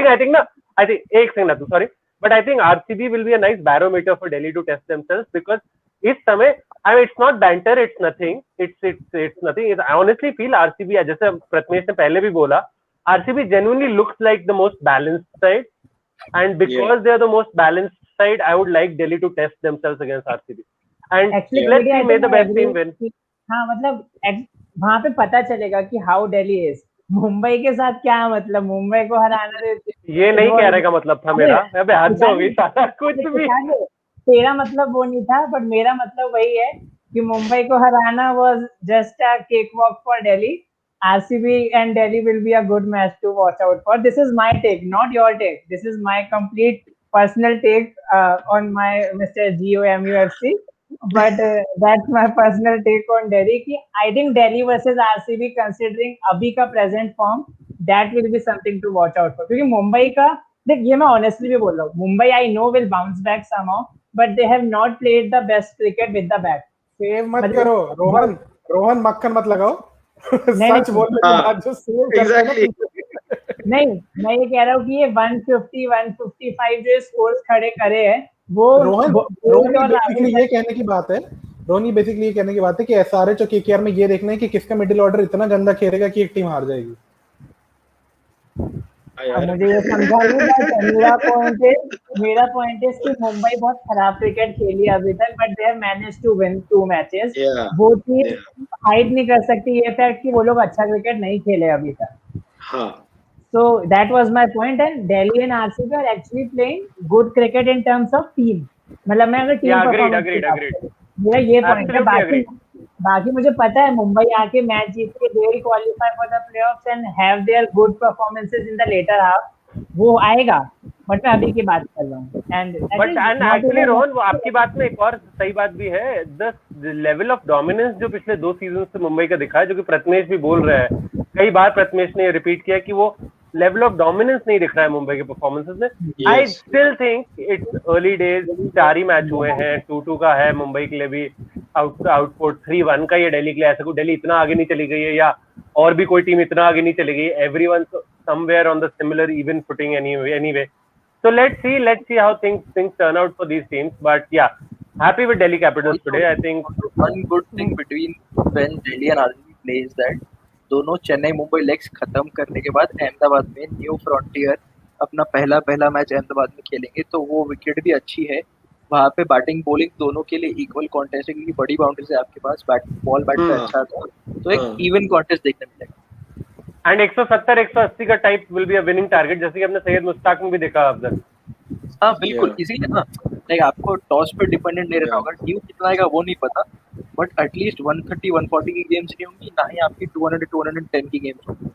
I think एक second ना, sorry, but I think RCB will be a nice barometer for Delhi to test themselves, because इस समय it's not banter, it's nothing, it's nothing. I honestly feel RCB, जैसे प्रथमेश ने पहले भी बोला, RCB genuinely looks like the most balanced side, and because they are the most balanced side, I would like Delhi to test themselves against RCB, and Actually, let's I see, may think the I best agree team win. कि हाँ मतलब वहां पे पता चलेगा कि how Delhi is. Mumbai के साथ क्या मतलब, मुंबई को हराना ये नहीं कहने का मतलब था मेरा. अबे हद हो गई सारा कुछ भी. तेरा मतलब वो नहीं था, बट मेरा मतलब वही है कि मुंबई को हराना was just a cake walk for Delhi. RCB and Delhi will be a good match to watch out for. This is my take, not your take. This is my complete personal take on my Mr. GOMUFC. But that's my personal take on Delhi. कि I think Delhi versus RCB, considering अभी का present form, that will be something to watch out for. क्योंकि मुंबई का, देख ये मैं honestly भी बोल रहा हूँ, Mumbai I know will bounce back somehow, but they have not played the best cricket with the bat. Save मत करो रोहन मक्खन मत लगाओ. सच बोलने के बाद जो सेव करता है ना. नहीं, मैं ये कह रहा हूँ कि ये 150 155 जो स्कोर्स खड़े करे हैं, वो रोहन बेसिकली ये कहने की बात है. रोनी बेसिकली ये कहने की बात है कि एसआरएच और केकेआर में ये देखना है कि किसका मिडिल ऑर्डर इतना गंदा खेलेगा कि एक टीम हार जाएगी. मुझे ये समझा नहीं. मेरा पॉइंट है कि मुंबई बहुत खराब क्रिकेट खेली अभी तक, but they have managed to win 2 matches. वो चीज हाइड नहीं कर सकती ये फैक्ट कि वो लोग अच्छा क्रिकेट नहीं खेले अभी तक. हाँ. So that was my point, and Delhi and RCB are actually playing good cricket in terms of team. मतलब मैं अगर टीम agreed. मेरा ये पॉइंट है. बाकी मुझे पता है मुंबई आके मैच जीत के they will qualify for the playoffs and have their good performances in the later half. वो आएगा, बट मैं अभी की बात कर रहा हूँ. And actually रोहन, वो आपकी बात में एक और सही बात भी है. The level of dominance जो पिछले 2 सीजन से मुंबई का दिखा है, जो कि प्रथमेश भी बोल रहा है, कई बार प्रथमेश ने रिपीट किया कि वो लेवल ऑफ डोमिनेंस नहीं दिख रहा है मुंबई के परफॉर्मेंसेस में. I still think it's early days. 4 he match हुए हैं, 2-2 का है मुंबई के लिए भी आउटपुट, 3-1 का ये दिल्ली के लिए. ऐसा कोई दिल्ली इतना आगे नहीं चली गई है, या और भी कोई टीम इतना आगे नहीं चली गई. Everyone somewhere on the similar even footing anyway. So let's see how things turn out for these teams. But yeah, happy with Delhi Capitals today. I think one good thing between when Delhi and RCB play is that दोनों Chennai Mumbai legs खत्म करने के बाद अहमदाबाद में new frontier अपना पहला match Ahmedabad में खेलेंगे, तो वो विकेट भी अच्छी है. वहां पे बैटिंग बॉलिंग दोनों के लिए इक्वल कॉन्टेस्ट है, क्योंकि बड़ी बाउंड्रीज है आपके पास, बैट पे हाँ अच्छा था, तो एक हाँ इवन कॉन्टेस्ट देखने मिलेगा। एंड 170 180 का type will be a winning target, जैसे कि हमने सैयद मुश्ताक में भी देखा अफजल। हाँ या बिल्कुल, इसीलिए ना, लाइक आपको टॉस पे डिपेंडेंट नहीं रहना या होगा, ड्यू कितना आएगा वो नहीं पता, बट एटलीस्ट 130 140 की गेम्स नहीं होंगी, ना ही आपकी 200 210 की गेम्स होंगी।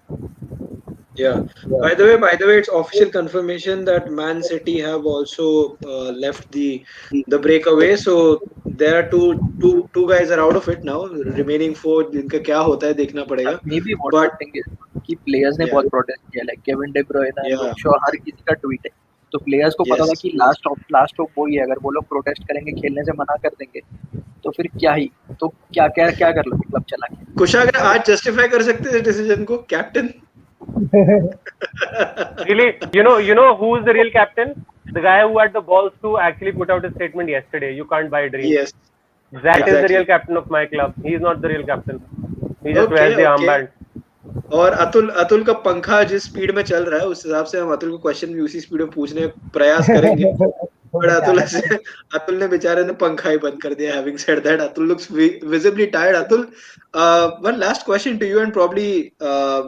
Yeah. By the way, it's official confirmation that Man City have also left the breakaway. So there are two guys are out of it now. Remaining four, जिनका क्या होता है देखना पड़ेगा. Maybe what the But thing is कि players ने yeah, बहुत protest किया, like Kevin De Bruyne, yeah, Luke Shaw, हर किसी का ट्वीट है, तो प्लेयर्स को पता था yes. कि लास्ट ऑफ वही है, अगर वो लोग प्रोटेस्ट करेंगे, खेलने से मना कर देंगे, तो फिर क्या ही, तो क्या क्या क्या कर लोगे क्लब चला के। कुशागर आज जस्टिफाई कर सकते हैं डिसीजन को captain. Really, you know who's the real captain? The guy who had the balls to actually put out a statement yesterday. You can't buy dreams. Yes, That is the real exactly. captain of my club. He is not the real captain. He just Okay, wears the okay. armband. और अतुल अतुल का पंखा जिस speed में चल रहा है उस हिसाब से हम अतुल को क्वेश्चन भी उसी स्पीड में पूछने का प्रयास करेंगे. वो But बेचारा था। Atul ने बेचारे ने पंखा ही बंद कर दिया. Having said that, Atul looks visibly tired. Atul, one last question to you, and probably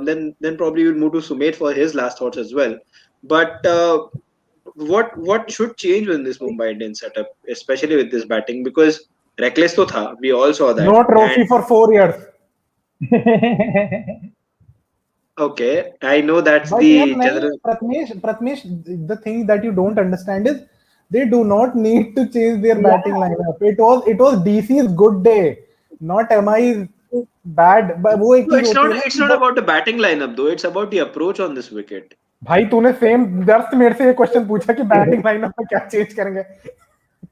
then probably we'll move to Sumit for his last thoughts as well. But what should change in this Mumbai Indians setup, especially with this batting? Because reckless to tha, we all saw that. No And trophy for 4 years. okay, I know that's But yeah, the nahin, general. Pratmesh, the thing that you don't understand is they do not need to change their Yeah, batting lineup. It was DC's good day, not MI's bad. But वो एक No, चीज it's होती not. है ना It's कि not about the batting lineup though. It's about the approach on this wicket. भाई तूने same दर्द मेरे से ये क्वेश्चन पूछा कि बैटिंग लाइनअप में क्या चेंज करेंगे.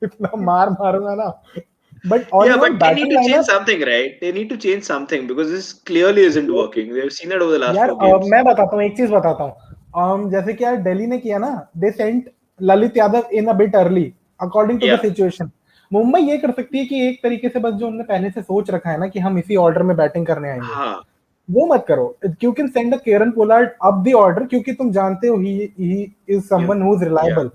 इतना मार मारूंगा ना. But all Yeah, in all, but they need batting to change lineup. something, right? They need to change something because this clearly isn't working. We have seen it over the last यार four games. मैं बताता हूँ एक चीज बताता हूँ. जैसे कि यार दिल्ली ने किया ना, they sent Lalit Yadav in a bit early according to the Yeah, situation. Mumbai ये कर सकती है कि एक तरीके से बस जो उन्होंने पहले से सोच रखा है ना कि हम इसी ऑर्डर में बैटिंग करने आएंगे, हाँ, वो मत करो. You can send a Kieron Pollard up the order, क्योंकि तुम जानते हो he is yeah, someone who is yeah, reliable.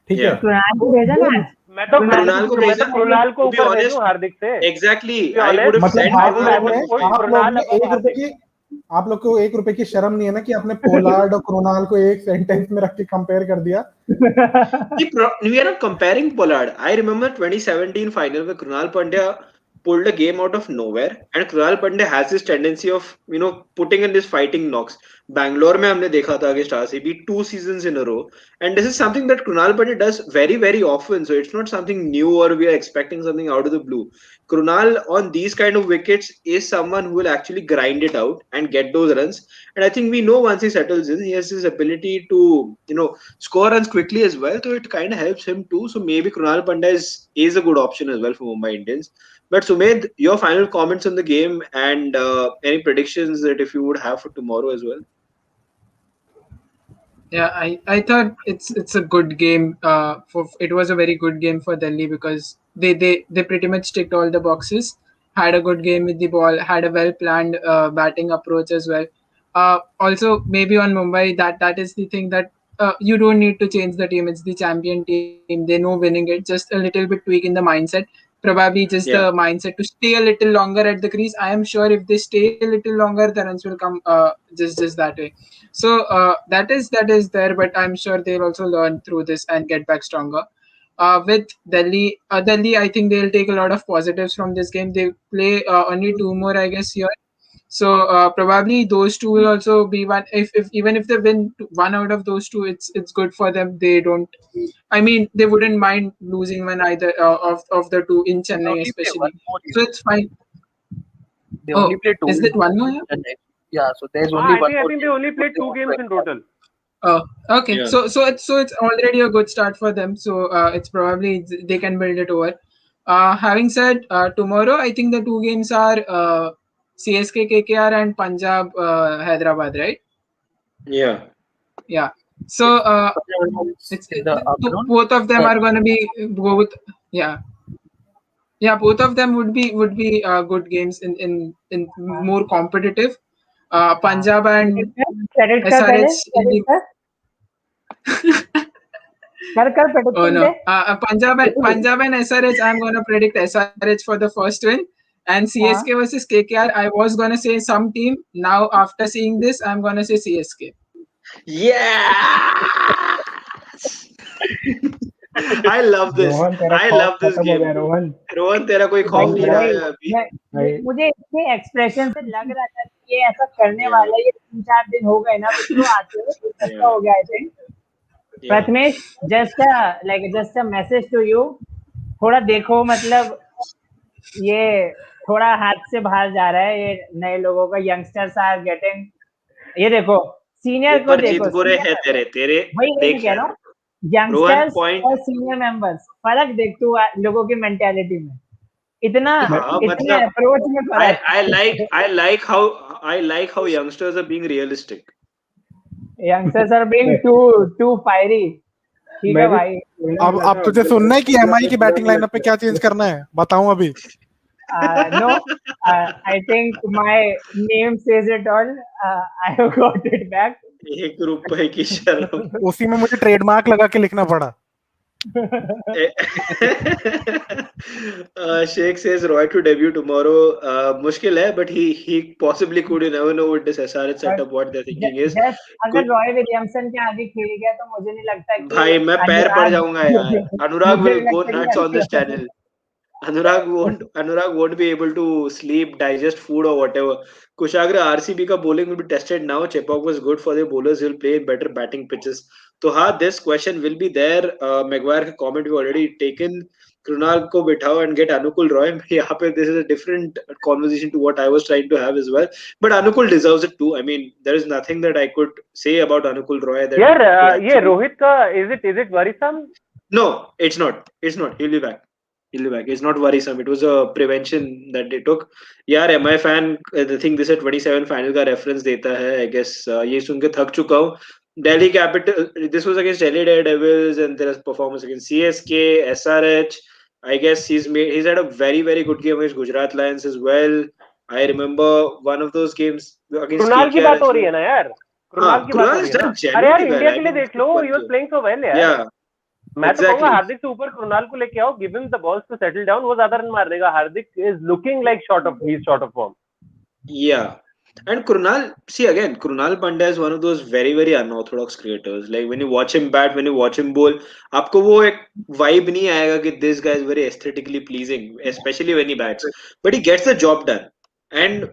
ठीक है. yeah. कृणाल को वो भेजा ना वो आज। Krunal को मैं तो भेजा. कृणाल को To be ऊपर भेजूं honest, हार्दिक से. exactly. To be I would honest, have मतलब sent I आप would Krunal I on would लोग his put way. आप लोग कृणाल में above एक रुपए हार्दिक. की आप लोग को 1 रुपए की शर्म नहीं है ना कि आपने पोलार्ड और कृणाल को एक सेंटेंस में रख के कंपेयर कर दिया. We are not comparing Pollard. I remember 2017 final where Krunal Pandya pulled a game out of nowhere, and Krunal Pandya has this tendency of putting in this fighting knocks. Bangalore में हमने देखा था against RCB 2 seasons in a row, and this is something that Krunal Pandya does very very often. So it's not something new or we are expecting something out of the blue. Krunal on these kind of wickets is someone who will actually grind it out and get those runs. And I think we know once he settles in, he has this ability to score runs quickly as well. So it kind of helps him too. So maybe Krunal Pandya is a good option as well for Mumbai Indians. But Sumedh, your final comments on the game and any predictions that if you would have for tomorrow as well. Yeah, I thought it's a good game. For it was a very good game for Delhi because they pretty much ticked all the boxes. Had a good game with the ball. Had a well planned batting approach as well. Also, maybe on Mumbai, that is the thing that you don't need to change the team. It's the champion team. They know winning it. Just a little bit tweak in the mindset. Probably just the Yeah, mindset to stay a little longer at the crease. I am sure if they stay a little longer, the runs will come just that way. So that is there, but I'm sure they'll also learn through this and get back stronger. With Delhi, I think they'll take a lot of positives from this game. They play only two more, I guess, here. So probably those two will also be one. If even if they win one out of those two, it's good for them. They don't. I mean, they wouldn't mind losing one either of the two in They Chennai, only play one especially. more So here. it's fine. They only Oh, play two is in it one more? Yeah? Chennai. Yeah, so there's only I one think I more think they game only what played they two want to games in extract. total. Oh, okay. yeah, So it's already a good start for them. So it's probably they can build it over. Having said tomorrow, I think the two games are CSK KKR and Punjab Hyderabad, right? yeah. Yeah. Yes. So Punjab is it's in the afternoon. both of them Uh, are going to be both. Yeah, yeah. Both of them would be good games in more competitive. Punjab and credit का पहले SRH in credit the का कर Oh prediction no. They. Punjab and SRH, I'm gonna predict SRH for the first win. And CSK versus KKR, I was gonna say some team. Now after seeing this, I'm gonna say CSK. Yes! I love this. Rohan तेरा I खौफ love this खत्म हो game. गया रोहन. रोहन तेरा कोई भाई खौफ नहीं रहा भाई है अभी. मुझे इसके एक्सप्रेशन से लग रहा था कि ये ऐसा करने Yeah, वाला है. ये 3-4 दिन हो गए ना विप्रो आते हुए, एक हफ्ता yeah, हो गया I think. yeah. Prathamesh, just a message to you. थोड़ा देखो, मतलब ये थोड़ा हाथ से बाहर जा रहा है. ये नए लोगों का, यंगस्टर्स आर गेटिंग. ये देखो, सीनियर को ऊपर जीत देखो, बुरे है सीनियर. तेरे वही मैं देख कह यार. रहा हूँ. Rohan youngsters point. और सीनियर मेंबर्स, फर्क देख तू लोगों की मेंटेलिटी में. इतना हाँ इतने मतलब अप्रोच में फर्क. I like how youngsters are being realistic. Youngsters are being too fiery. ठीक है भाई. अब तुझे सुनना है कि एमआई की बैटिंग लाइनअप पे क्या चेंज करना है, बताऊं अभी. No, I think my name says it all. I have got it back. एक रुपए की शर्म. उसी में मुझे ट्रेडमार्क लगा के लिखना पड़ा. Sheikh says Roy to debut tomorrow. मुश्किल है, but he possibly could. You never know with this SRH setup what their thinking is. अगर रॉय विलियमसन के आगे खेल गया तो मुझे नहीं लगता कि भाई मैं पैर पड़ अनुराग जाऊंगा यार. Anurag मुझे will नहीं go लगता nuts on this कि channel. Anurag won't be able to sleep, digest food or whatever. Kushagra RCB का bowling will be tested now. Chepauk was good for their bowlers. He'll play in better batting pitches. तो हाँ, this question will be there. Maguire का comment we already taken. Krunal को बिठाओ and get Anukul Roy. यहाँ पे this is a different conversation to what I was trying to have as well. But Anukul deserves it too. I mean, there is nothing that I could say about Anukul Roy that यार could ये actually... Rohit का is it worrisome? No, it's not. It's not. He'll be back. It's not worrisome. It was a prevention that they took. यार MI fan the thing this है 27 final का reference देता है. I guess ये सुन के थक चुका हूँ. Delhi Capital. This was against Delhi Daredevils and there is performance against CSK, SRH. I guess he's had a very good game against Gujarat Lions as well. I remember one of those games against Krunal की KKR बात as हो रही well. है ना यार. हाँ, कृणाल की बात हो Krunal रही has है ना. done अरे यार genuinely इंडिया well. के I लिए mean, देख लो, he was playing so well यार. Yeah, मैं तो कहूंगा exactly. हार्दिक से ऊपर कृणाल को लेके आओ, give him the balls to settle down, वो ज्यादा रन मार देगा. Hardik is looking like short of form. Yeah. And Krunal, see again, Krunal Pandya is one of those very unorthodox creators. Like when you watch him bat, when you watch him bowl, आपको वो एक vibe नहीं आएगा कि this guy is very aesthetically pleasing, especially when he bats. But he gets the job done. And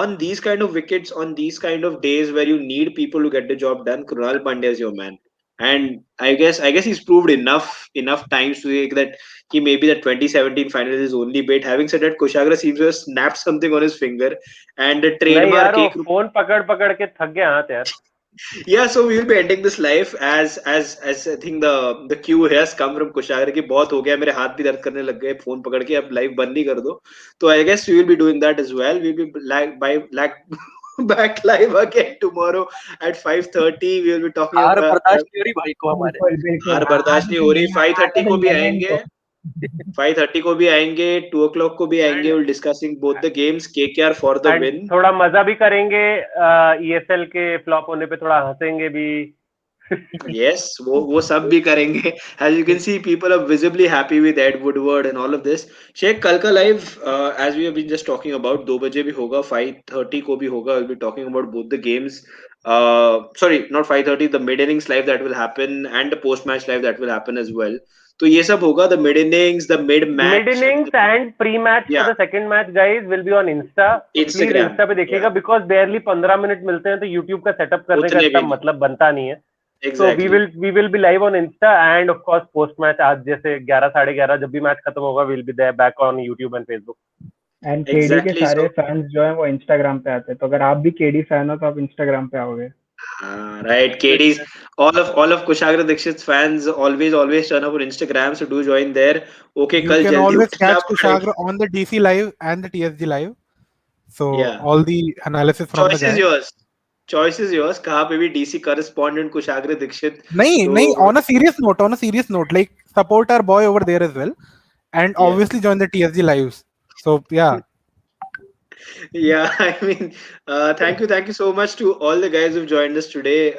on these kind of wickets, on these kind of days where you need people to get the job done, Krunal Pandya is your man. And I guess he's proved enough times to say that he maybe the 2017 final is his only bait. Having said that, Kushagra seems to have snapped something on his finger and the नहीं यार, trademark वो एक phone पकड़ के थक गया हाथ यार. yeah, so we will be ending this live as I think the cue has come from Kushagra कि बहुत हो गया, मेरे हाथ भी दर्द करने लग गए फोन पकड़ के, अब लाइव बंद ही कर दो. तो I guess we will be doing that as well. We will be back live again tomorrow at 5:30. We will be talking हार about बर्दाश्त नहीं हो रही भाई को हमारे. बिल्कुल बिल्कुल. हार बर्दाश्त नहीं हो रही. 5:30 को भी आएंगे. 5:30 को भी आएंगे. 2 o'clock को भी आएंगे. We'll discussing both the games. KKR for the and win. थोड़ा मजा भी करेंगे. ESL के फ्लॉप होने पे थोड़ा हंसेंगे भी. Yes, वो सब भी करेंगे. As you can see, people are visibly happy with Ed Woodward and all of this. Sheikh कल का live as we have been just talking about 2 बजे भी होगा, 5:30 को भी होगा. We'll be talking about both the games. Sorry, not 5:30. The mid innings live that will happen and the post match live that will happen as well. तो ये सब होगा. The mid innings, the mid match, Mid innings and pre-match for yeah, the second match, guys, will be on Insta. So please Instagram, Insta पे देखिएगा, yeah, because barely 15 minute मिलते हैं, तो YouTube का सेटअप करने का उतने इतना भी नहीं. मतलब बनता नहीं है. So Exactly. we will be live on Insta and of course post match आज जैसे 11 साढ़े 11 जब भी मैच खत्म होगा, we'll be there back on YouTube and Facebook. And KD के Exactly. सारे So फैंस जो हैं वो इंस्टाग्राम पे आते हैं, तो अगर आप भी केडी फैन हो तो आप इंस्टाग्राम पे आओगे. right, KD's all of Kushagra Dixit's fans always turn up on Instagram, so do join there. Okay, You कल can जल्दी always उठना catch पड़ेगा. Kushagra on the DC live and the TSG live. So Yeah, all the analysis from the choice is guy. yours. Choice is yours. कहाँ पे भी DC correspondent Kushagra Dixit. नहीं, तो on a serious note, like support our boy over there as well, and yeah, obviously join the TSG lives. So yeah, Yeah, I mean, thank you so much to all the guys who've joined us today.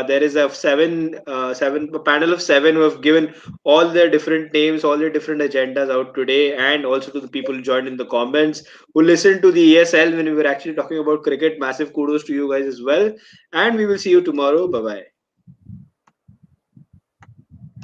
There is a a panel of seven who have given all their different names, all their different agendas out today, and also to the people who joined in the comments, who listened to the ESL when we were actually talking about cricket. Massive kudos to you guys as well, and we will see you tomorrow. Bye bye.